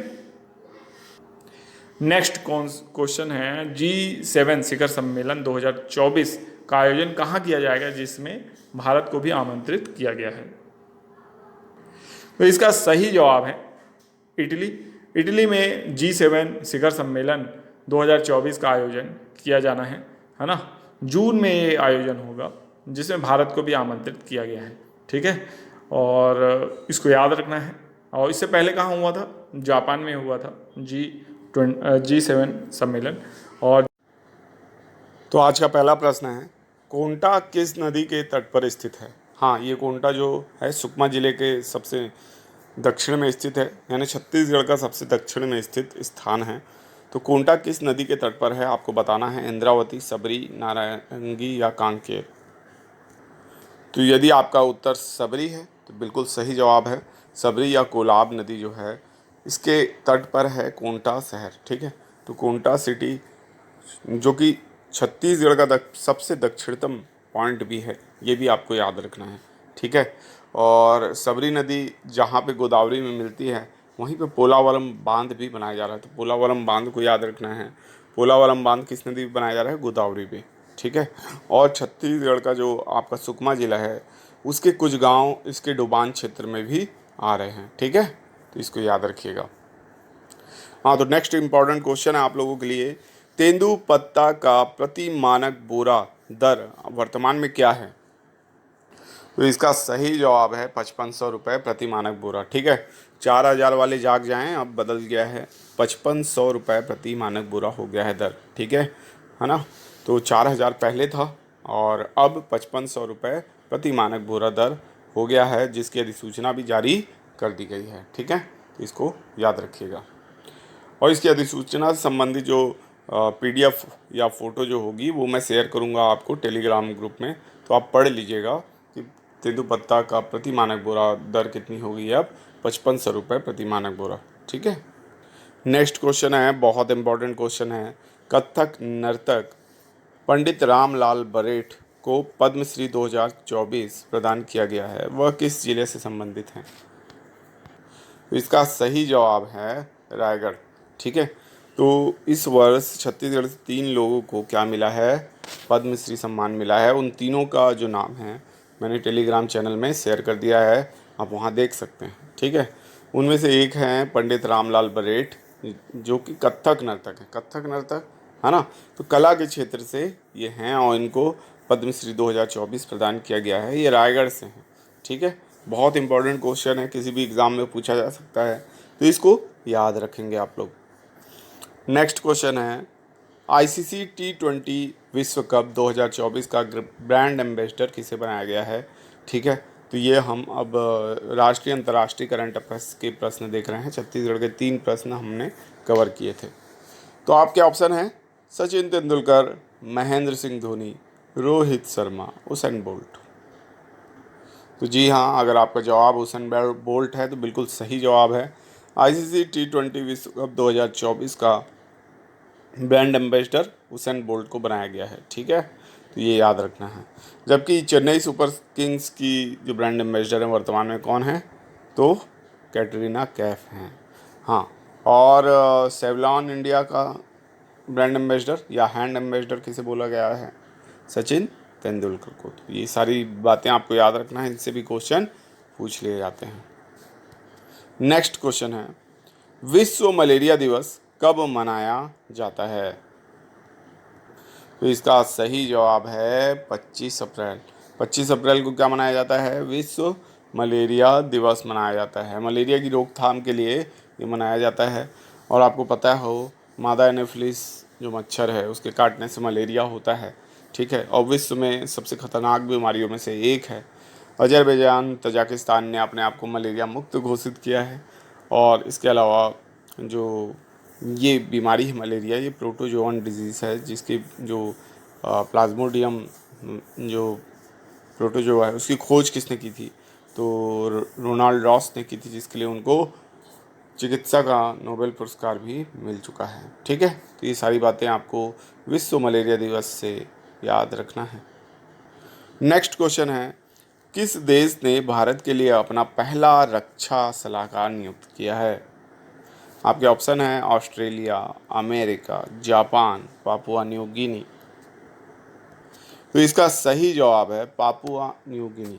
नेक्स्ट क्वेश्चन है, G7 शिखर सम्मेलन 2024 का आयोजन कहाँ किया जाएगा, जिसमें भारत को भी आमंत्रित किया गया है? तो इसका सही जवाब है इटली। इटली में G7 शिखर सम्मेलन 2024 का आयोजन किया जाना है ना। जून में ये आयोजन होगा जिसमें भारत को भी आमंत्रित किया गया है। ठीक है, और इसको याद रखना है और इससे पहले कहाँ हुआ था? जापान में हुआ था G7 सम्मेलन। और तो आज का पहला प्रश्न है, कोंटा किस नदी के तट पर स्थित है? हाँ, ये कोंटा जो है सुकमा जिले के सबसे दक्षिण में स्थित है, यानी छत्तीसगढ़ का सबसे दक्षिण में स्थित स्थान है। तो कोंटा किस नदी के तट पर है आपको बताना है, इंद्रावती, सबरी, नारंगी या कांकेर। तो यदि आपका उत्तर सबरी है तो बिल्कुल सही जवाब है। सबरी या कोलाब नदी जो है इसके तट पर है कोंटा शहर। ठीक है, तो कोंटा सिटी जो कि छत्तीसगढ़ का सबसे दक्षिणतम पॉइंट भी है, ये भी आपको याद रखना है। ठीक है, और सबरी नदी जहाँ पे गोदावरी में मिलती है वहीं पे पोलावरम बांध भी बनाया जा रहा है। तो पोलावरम बांध को याद रखना है। पोलावरम बांध किस नदी पे बनाया जा रहा है? गोदावरी पे। ठीक है, और छत्तीसगढ़ का जो आपका सुकमा जिला है उसके कुछ गांव इसके डुबान क्षेत्र में भी आ रहे हैं। ठीक है, तो इसको याद रखिएगा। हाँ, तो नेक्स्ट इम्पॉर्टेंट क्वेश्चन है आप लोगों के लिए, तेंदुपत्ता का प्रति मानक बोरा दर वर्तमान में क्या है? तो इसका सही जवाब है 5500 रुपये प्रति मानक बोरा। ठीक है, 4000 वाले जाग जाएं, अब बदल गया है, 5500 रुपये प्रति मानक बोरा हो गया है दर। ठीक है ना? तो 4000 पहले था और अब 5500 रुपये प्रति मानक बोरा दर हो गया है, जिसकी अधिसूचना भी जारी कर दी गई है। ठीक है, तो इसको याद रखिएगा। और इसकी अधिसूचना से संबंधित जो PDF या फ़ोटो जो होगी वो मैं शेयर करूंगा आपको टेलीग्राम ग्रुप में, तो आप पढ़ लीजिएगा कि तेंदुपत्ता का प्रति मानक बोरा दर कितनी होगी अब, 5500 रुपये प्रति मानक बोरा। ठीक है, नेक्स्ट क्वेश्चन है, बहुत इंपॉर्टेंट क्वेश्चन है, कथक नर्तक पंडित रामलाल बरेठ को पद्मश्री 2024 प्रदान किया गया है, वह किस जिले से संबंधित हैं? तो इसका सही जवाब है रायगढ़। ठीक है, तो इस वर्ष छत्तीसगढ़ से 3 लोगों को क्या मिला है? पद्मश्री सम्मान मिला है। उन तीनों का जो नाम है मैंने टेलीग्राम चैनल में शेयर कर दिया है, आप वहाँ देख सकते हैं। ठीक है, उनमें से एक हैं पंडित रामलाल बरेठ जो कि कथक नर्तक है, कथक नर्तक है ना, तो कला के क्षेत्र से ये हैं और इनको पद्मश्री 2024 प्रदान किया गया है। ये रायगढ़ से हैं। ठीक है, बहुत इंपॉर्टेंट क्वेश्चन है, किसी भी एग्ज़ाम में पूछा जा सकता है, तो इसको याद रखेंगे आप लोग। नेक्स्ट क्वेश्चन है, ICC T20 विश्व कप 2024 का ब्रांड एम्बेसडर किसे बनाया गया है? ठीक है, तो ये हम अब राष्ट्रीय अंतर्राष्ट्रीय करंट अफेयर्स के प्रश्न देख रहे हैं। छत्तीसगढ़ के 3 प्रश्न हमने कवर किए थे। तो आपके ऑप्शन है सचिन तेंदुलकर, महेंद्र सिंह धोनी, रोहित शर्मा, उसेन बोल्ट। तो जी हाँ, अगर आपका जवाब उसेन बोल्ट है तो बिल्कुल सही जवाब है। ICC T20 विश्व कप 2024 का ब्रांड एम्बेसडर उसेन बोल्ट को बनाया गया है। ठीक है, तो ये याद रखना है। जबकि चेन्नई सुपर किंग्स की जो ब्रांड एम्बेसडर है वर्तमान में कौन है? तो कैटरीना कैफ हैं। हाँ, और सेवलॉन इंडिया का ब्रांड एम्बेसडर या हैंड एम्बेसडर किसे बोला गया है? सचिन तेंदुलकर को। तो ये सारी बातें आपको याद रखना है, इनसे भी क्वेश्चन पूछ लिए जाते हैं। नेक्स्ट क्वेश्चन है, विश्व मलेरिया दिवस कब मनाया जाता है? तो इसका सही जवाब है 25 अप्रैल। 25 अप्रैल को क्या मनाया जाता है? विश्व मलेरिया दिवस मनाया जाता है। मलेरिया की रोकथाम के लिए ये मनाया जाता है। और आपको पता हो मादा एनोफिलिस जो मच्छर है उसके काटने से मलेरिया होता है। ठीक है, और विश्व में सबसे खतरनाक बीमारियों में से एक है। अजरबैजान, तजाकिस्तान ने अपने आप को मलेरिया मुक्त घोषित किया है। और इसके अलावा जो ये बीमारी है मलेरिया, ये प्रोटोजोअन डिजीज़ है, जिसकी जो प्लाज्मोडियम जो प्रोटोजोआ है उसकी खोज किसने की थी? तो रोनाल्ड रॉस ने की थी, जिसके लिए उनको चिकित्सा का नोबेल पुरस्कार भी मिल चुका है। ठीक है, तो ये सारी बातें आपको विश्व मलेरिया दिवस से याद रखना है। नेक्स्ट क्वेश्चन है, किस देश ने भारत के लिए अपना पहला रक्षा सलाहकार नियुक्त किया है? आपके ऑप्शन है Australia, America, Japan, Papua New Guinea. तो इसका सही जवाब है Papua New Guinea.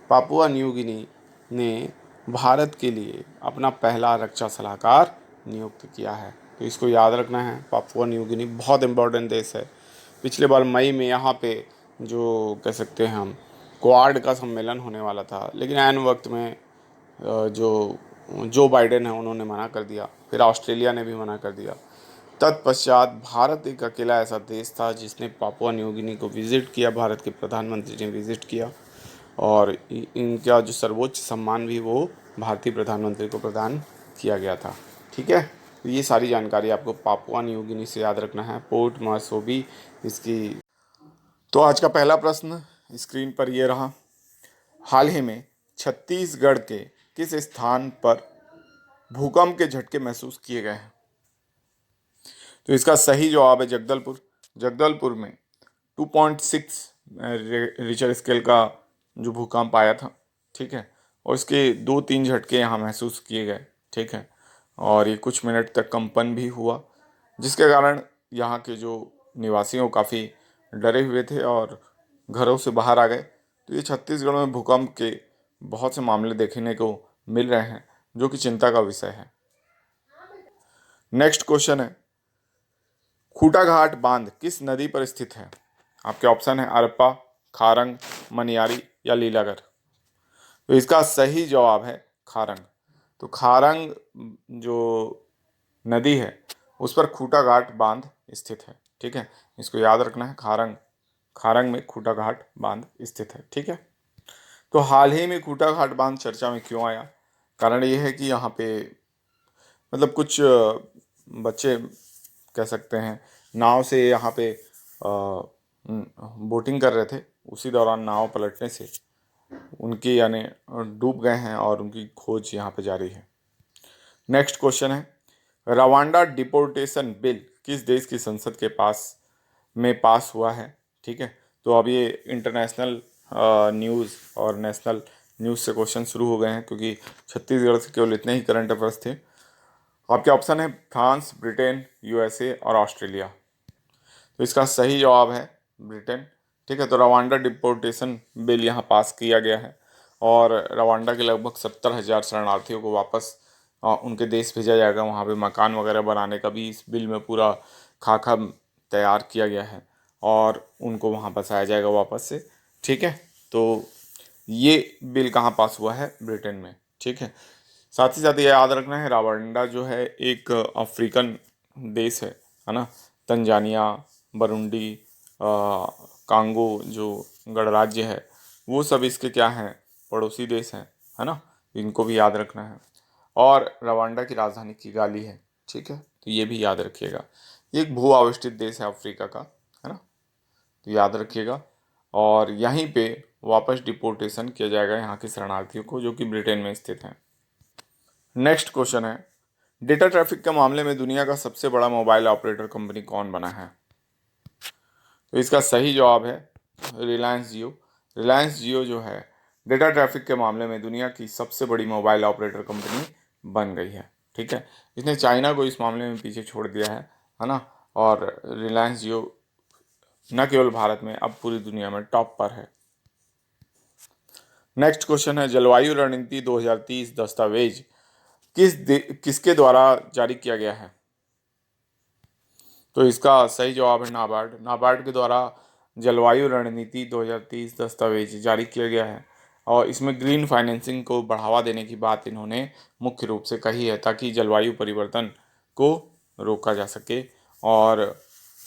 Papua New Guinea ने भारत के लिए अपना पहला रक्षा सलाहकार नियुक्त किया है, तो इसको याद रखना है। पापुआ न्यू गिनी बहुत इम्पोर्टेंट देश है। पिछले बार मई में यहाँ पे जो कह सकते हैं हम क्वाड का सम्मेलन होने वाला था, लेकिन ऐन वक्त में जो जो बाइडेन है उन्होंने मना कर दिया, फिर ऑस्ट्रेलिया ने भी मना कर दिया। तत्पश्चात भारत एक अकेला ऐसा देश था जिसने पापुआ न्यू गिनी को विज़िट किया, भारत के प्रधानमंत्री ने विज़िट किया, और इनका जो सर्वोच्च सम्मान भी वो भारतीय प्रधानमंत्री को प्रदान किया गया था। ठीक है, तो ये सारी जानकारी आपको पापुआ न्यू गिनी से याद रखना है। पोर्ट मार्सबी इसकी। तो आज का पहला प्रश्न स्क्रीन पर ये रहा। हाल ही में छत्तीसगढ़ के किस स्थान पर भूकंप के झटके महसूस किए गए हैं? तो इसका सही जवाब है जगदलपुर। जगदलपुर में 2.6 रिक्टर स्केल का जो भूकंप आया था। ठीक है, और इसके 2-3 झटके यहाँ महसूस किए गए। ठीक है, और ये कुछ मिनट तक कंपन भी हुआ, जिसके कारण यहाँ के जो निवासियों काफ़ी डरे हुए थे और घरों से बाहर आ गए। तो ये छत्तीसगढ़ में भूकंप के बहुत से मामले देखने को मिल रहे हैं, जो कि चिंता का विषय है। नेक्स्ट क्वेश्चन है, खूटाघाट बांध किस नदी पर स्थित है? आपके ऑप्शन है अरपा, खारंग, मनियारी या लीलागर। तो इसका सही जवाब है खारंग। तो खारंग जो नदी है उस पर खूटाघाट बांध स्थित है। ठीक है, इसको याद रखना है। खारंग खारंग में खूटाघाट बांध स्थित है। ठीक है, तो हाल ही में खूटाघाट बांध चर्चा में क्यों आया? कारण ये है कि यहाँ पे मतलब कुछ बच्चे कह सकते हैं नाव से यहाँ पे बोटिंग कर रहे थे, उसी दौरान नाव पलटने से उनकी यानी डूब गए हैं और उनकी खोज यहाँ पे जारी है। नेक्स्ट क्वेश्चन है, रवांडा डिपोर्टेशन बिल किस देश की संसद के पास हुआ है? ठीक है, तो अब ये इंटरनेशनल न्यूज़ और नेशनल न्यूज़ से क्वेश्चन शुरू हो गए हैं, क्योंकि छत्तीसगढ़ से केवल इतने ही करंट अफेयर्स थे। आपके ऑप्शन है फ्रांस, ब्रिटेन, यूएसए और ऑस्ट्रेलिया। तो इसका सही जवाब है ब्रिटेन। ठीक है, तो रवांडा डिपोर्टेशन बिल यहाँ पास किया गया है और रवांडा के लगभग 70,000 शरणार्थियों को वापस उनके देश भेजा जाएगा। वहाँ पे मकान वगैरह बनाने का भी इस बिल में पूरा खाका तैयार किया गया है और उनको वहाँ बसाया जाएगा वापस से। ठीक है, तो ये बिल कहाँ पास हुआ है? ब्रिटेन में। ठीक है, साथ ही साथ ये याद रखना है रवांडा जो है एक अफ्रीकन देश है ना। तंजानिया, बरुंडी, कांगो जो गणराज्य है वो सब इसके क्या हैं? पड़ोसी देश हैं, है ना। इनको भी याद रखना है। और रवांडा की राजधानी किगाली है। ठीक है, तो ये भी याद रखिएगा। ये एक भू आविष्टित देश है अफ्रीका का, है ना, तो याद रखिएगा। और यहीं पे वापस डिपोर्टेशन किया जाएगा यहाँ के शरणार्थियों को जो कि ब्रिटेन में स्थित हैं। नेक्स्ट क्वेश्चन है, डेटा ट्रैफिक के मामले में दुनिया का सबसे बड़ा मोबाइल ऑपरेटर कंपनी कौन बना है? तो इसका सही जवाब है रिलायंस जियो। रिलायंस जियो जो है डेटा ट्रैफिक के मामले में दुनिया की सबसे बड़ी मोबाइल ऑपरेटर कंपनी बन गई है। ठीक है, इसने चाइना को इस मामले में पीछे छोड़ दिया है ना। और रिलायंस जियो न केवल भारत में, अब पूरी दुनिया में टॉप पर है। नेक्स्ट क्वेश्चन है, जलवायु रणनीति 2030 दस्तावेज किसके द्वारा जारी किया गया है? तो इसका सही जवाब है नाबार्ड। नाबार्ड के द्वारा जलवायु रणनीति 2030 दस्तावेज जारी किया गया है और इसमें ग्रीन फाइनेंसिंग को बढ़ावा देने की बात इन्होंने मुख्य रूप से कही है, ताकि जलवायु परिवर्तन को रोका जा सके और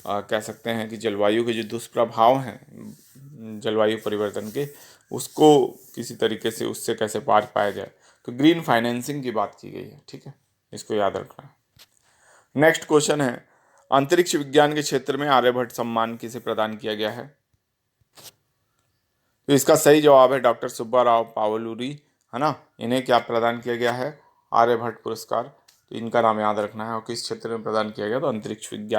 कह सकते हैं कि जलवायु के जो दुष्प्रभाव हैं जलवायु परिवर्तन के, उसको किसी तरीके से उससे कैसे पार पाया जाए। तो ग्रीन फाइनेंसिंग की बात की गई है। ठीक है, इसको याद रखना है। नेक्स्ट क्वेश्चन है, अंतरिक्ष विज्ञान के क्षेत्र में आर्यभट्ट सम्मान किसे प्रदान किया गया है? तो इसका सही जवाब है डॉक्टर सुब्बाराव पावलुरी, है ना। इन्हें क्या प्रदान किया गया है? आर्यभट्ट पुरस्कार। तो इनका नाम याद रखना है और किस क्षेत्र में प्रदान किया गया? तो अंतरिक्ष विज्ञान